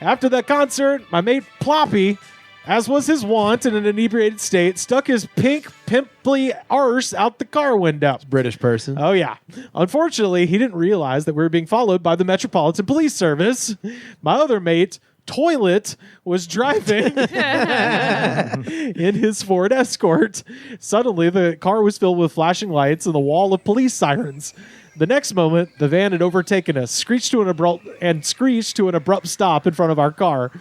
After that concert, my mate Ploppy, as was his wont in an inebriated state, stuck his pink, pimply arse out the car window. British person. Oh, yeah. Unfortunately, he didn't realize that we were being followed by the Metropolitan Police Service. My other mate, Toilet, was driving in his Ford Escort. Suddenly, the car was filled with flashing lights and the wall of police sirens. The next moment, the van had overtaken us, screeched to an abrupt stop in front of our car.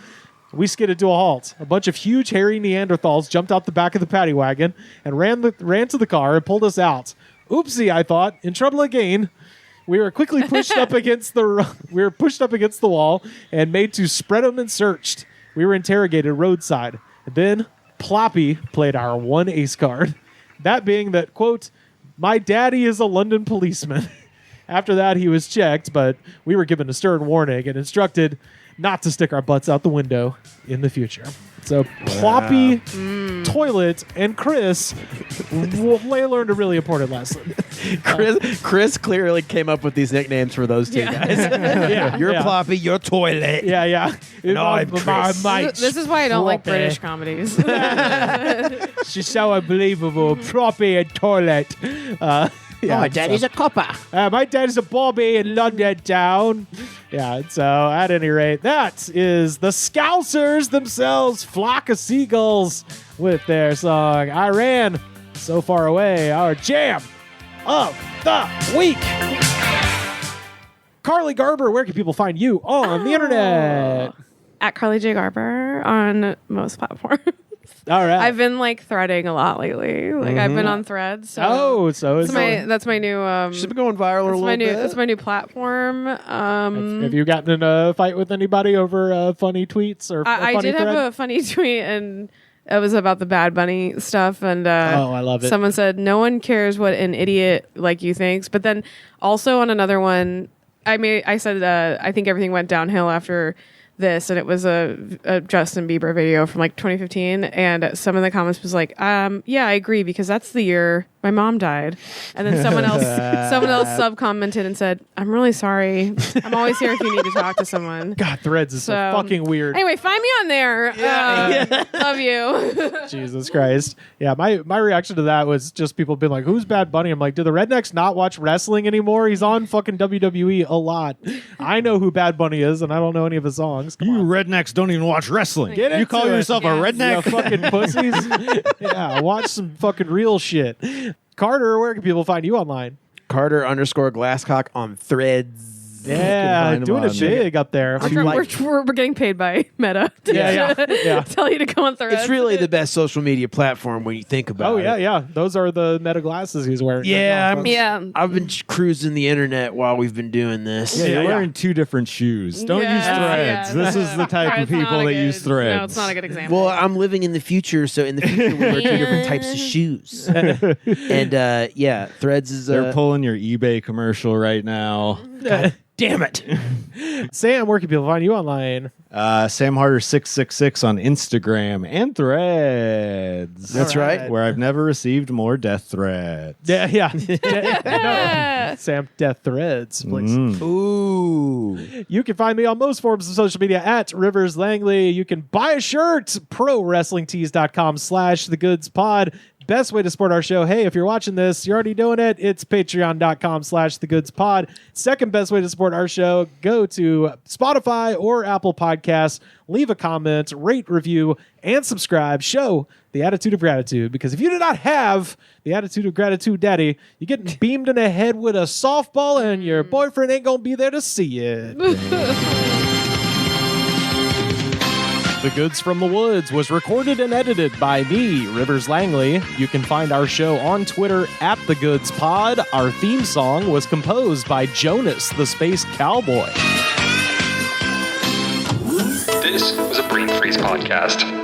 We skidded to a halt. A bunch of huge, hairy Neanderthals jumped out the back of the paddy wagon and ran to the car and pulled us out. Oopsie, I thought. In trouble again. We were quickly pushed up against the wall and made to spread them and searched. We were interrogated roadside. Then Ploppy played our one ace card. That being that, quote, my daddy is a London policeman. After that, he was checked, but we were given a stern warning and instructed not to stick our butts out the window in the future. So Ploppy, Toilet, and Chris learned a really important lesson. Chris clearly came up with these nicknames for those two guys. You're Ploppy, you're Toilet. Yeah. No, I'm Chris. This is why I don't like British comedies. She's so unbelievable. Ploppy and Toilet. My daddy's a copper. My daddy's a Bobby in London town. Yeah, so at any rate, that is the Scousers themselves, Flock of Seagulls, with their song I Ran So Far Away, our jam of the week. Carly Garber, where can people find you on the internet? At Carly J. Garber on most platforms. All right. I've been threading a lot lately. I've been on Threads. So that's my new. She's been going viral a little bit. That's my new platform. Have you gotten in a fight with anybody over funny tweets or? I did have a funny tweet, and it was about the Bad Bunny stuff. And I love it. Someone said no one cares what an idiot like you thinks. But then also on another one, I said I think everything went downhill after this, and it was a Justin Bieber video from 2015, and some of the comments was yeah, I agree, because that's the year my mom died. And then someone else sub commented and said, I'm really sorry, I'm always here if you need to talk to someone. God, Threads is so fucking weird. Anyway, find me on there. Love you. Jesus Christ. Yeah, my reaction to that was just people being like, who's Bad Bunny? I'm like, do the rednecks not watch wrestling anymore? He's on fucking WWE a lot. I know who Bad Bunny is, and I don't know any of his songs. Come on. Rednecks don't even watch wrestling. You call yourself a redneck? You fucking pussies. Yeah, watch some fucking real shit. Carter, where can people find you online? Carter_Glasscock on Threads. Yeah, doing it big up there. We're getting paid by Meta to tell you to go on Threads. It's really the best social media platform when you think about it. Yeah. Those are the Meta glasses he's wearing. I've been cruising the internet while we've been doing this. Yeah, you're wearing two different shoes. Don't use Threads. This is the type of people that use Threads. No, it's not a good example. Well, I'm living in the future, so in the future we wear two different types of shoes. And Threads is... They're pulling your eBay commercial right now. God damn it. Sam, where can people find you online? Sam Harder 666 on Instagram and Threads. That's right. Where I've never received more death threats. Yeah. No. Sam Death Threads, please. Ooh. You can find me on most forms of social media at Rivers Langley. You can buy a shirt, prowrestlingtees.com/thegoods-pod. Best way to support our show, hey, if you're watching this, you're already doing it, it's patreon.com/thegoods-pod. Second best way to support our show, go to Spotify or Apple Podcasts, leave a comment, rate, review, and subscribe. Show the attitude of gratitude, because if you do not have the attitude of gratitude, daddy, you're getting beamed in the head with a softball and your boyfriend ain't gonna be there to see it. The Goods from the Woods was recorded and edited by me, Rivers Langley. You can find our show on Twitter at The Goods Pod. Our theme song was composed by Jonas, the Space Cowboy. This was a Brain Freeze podcast.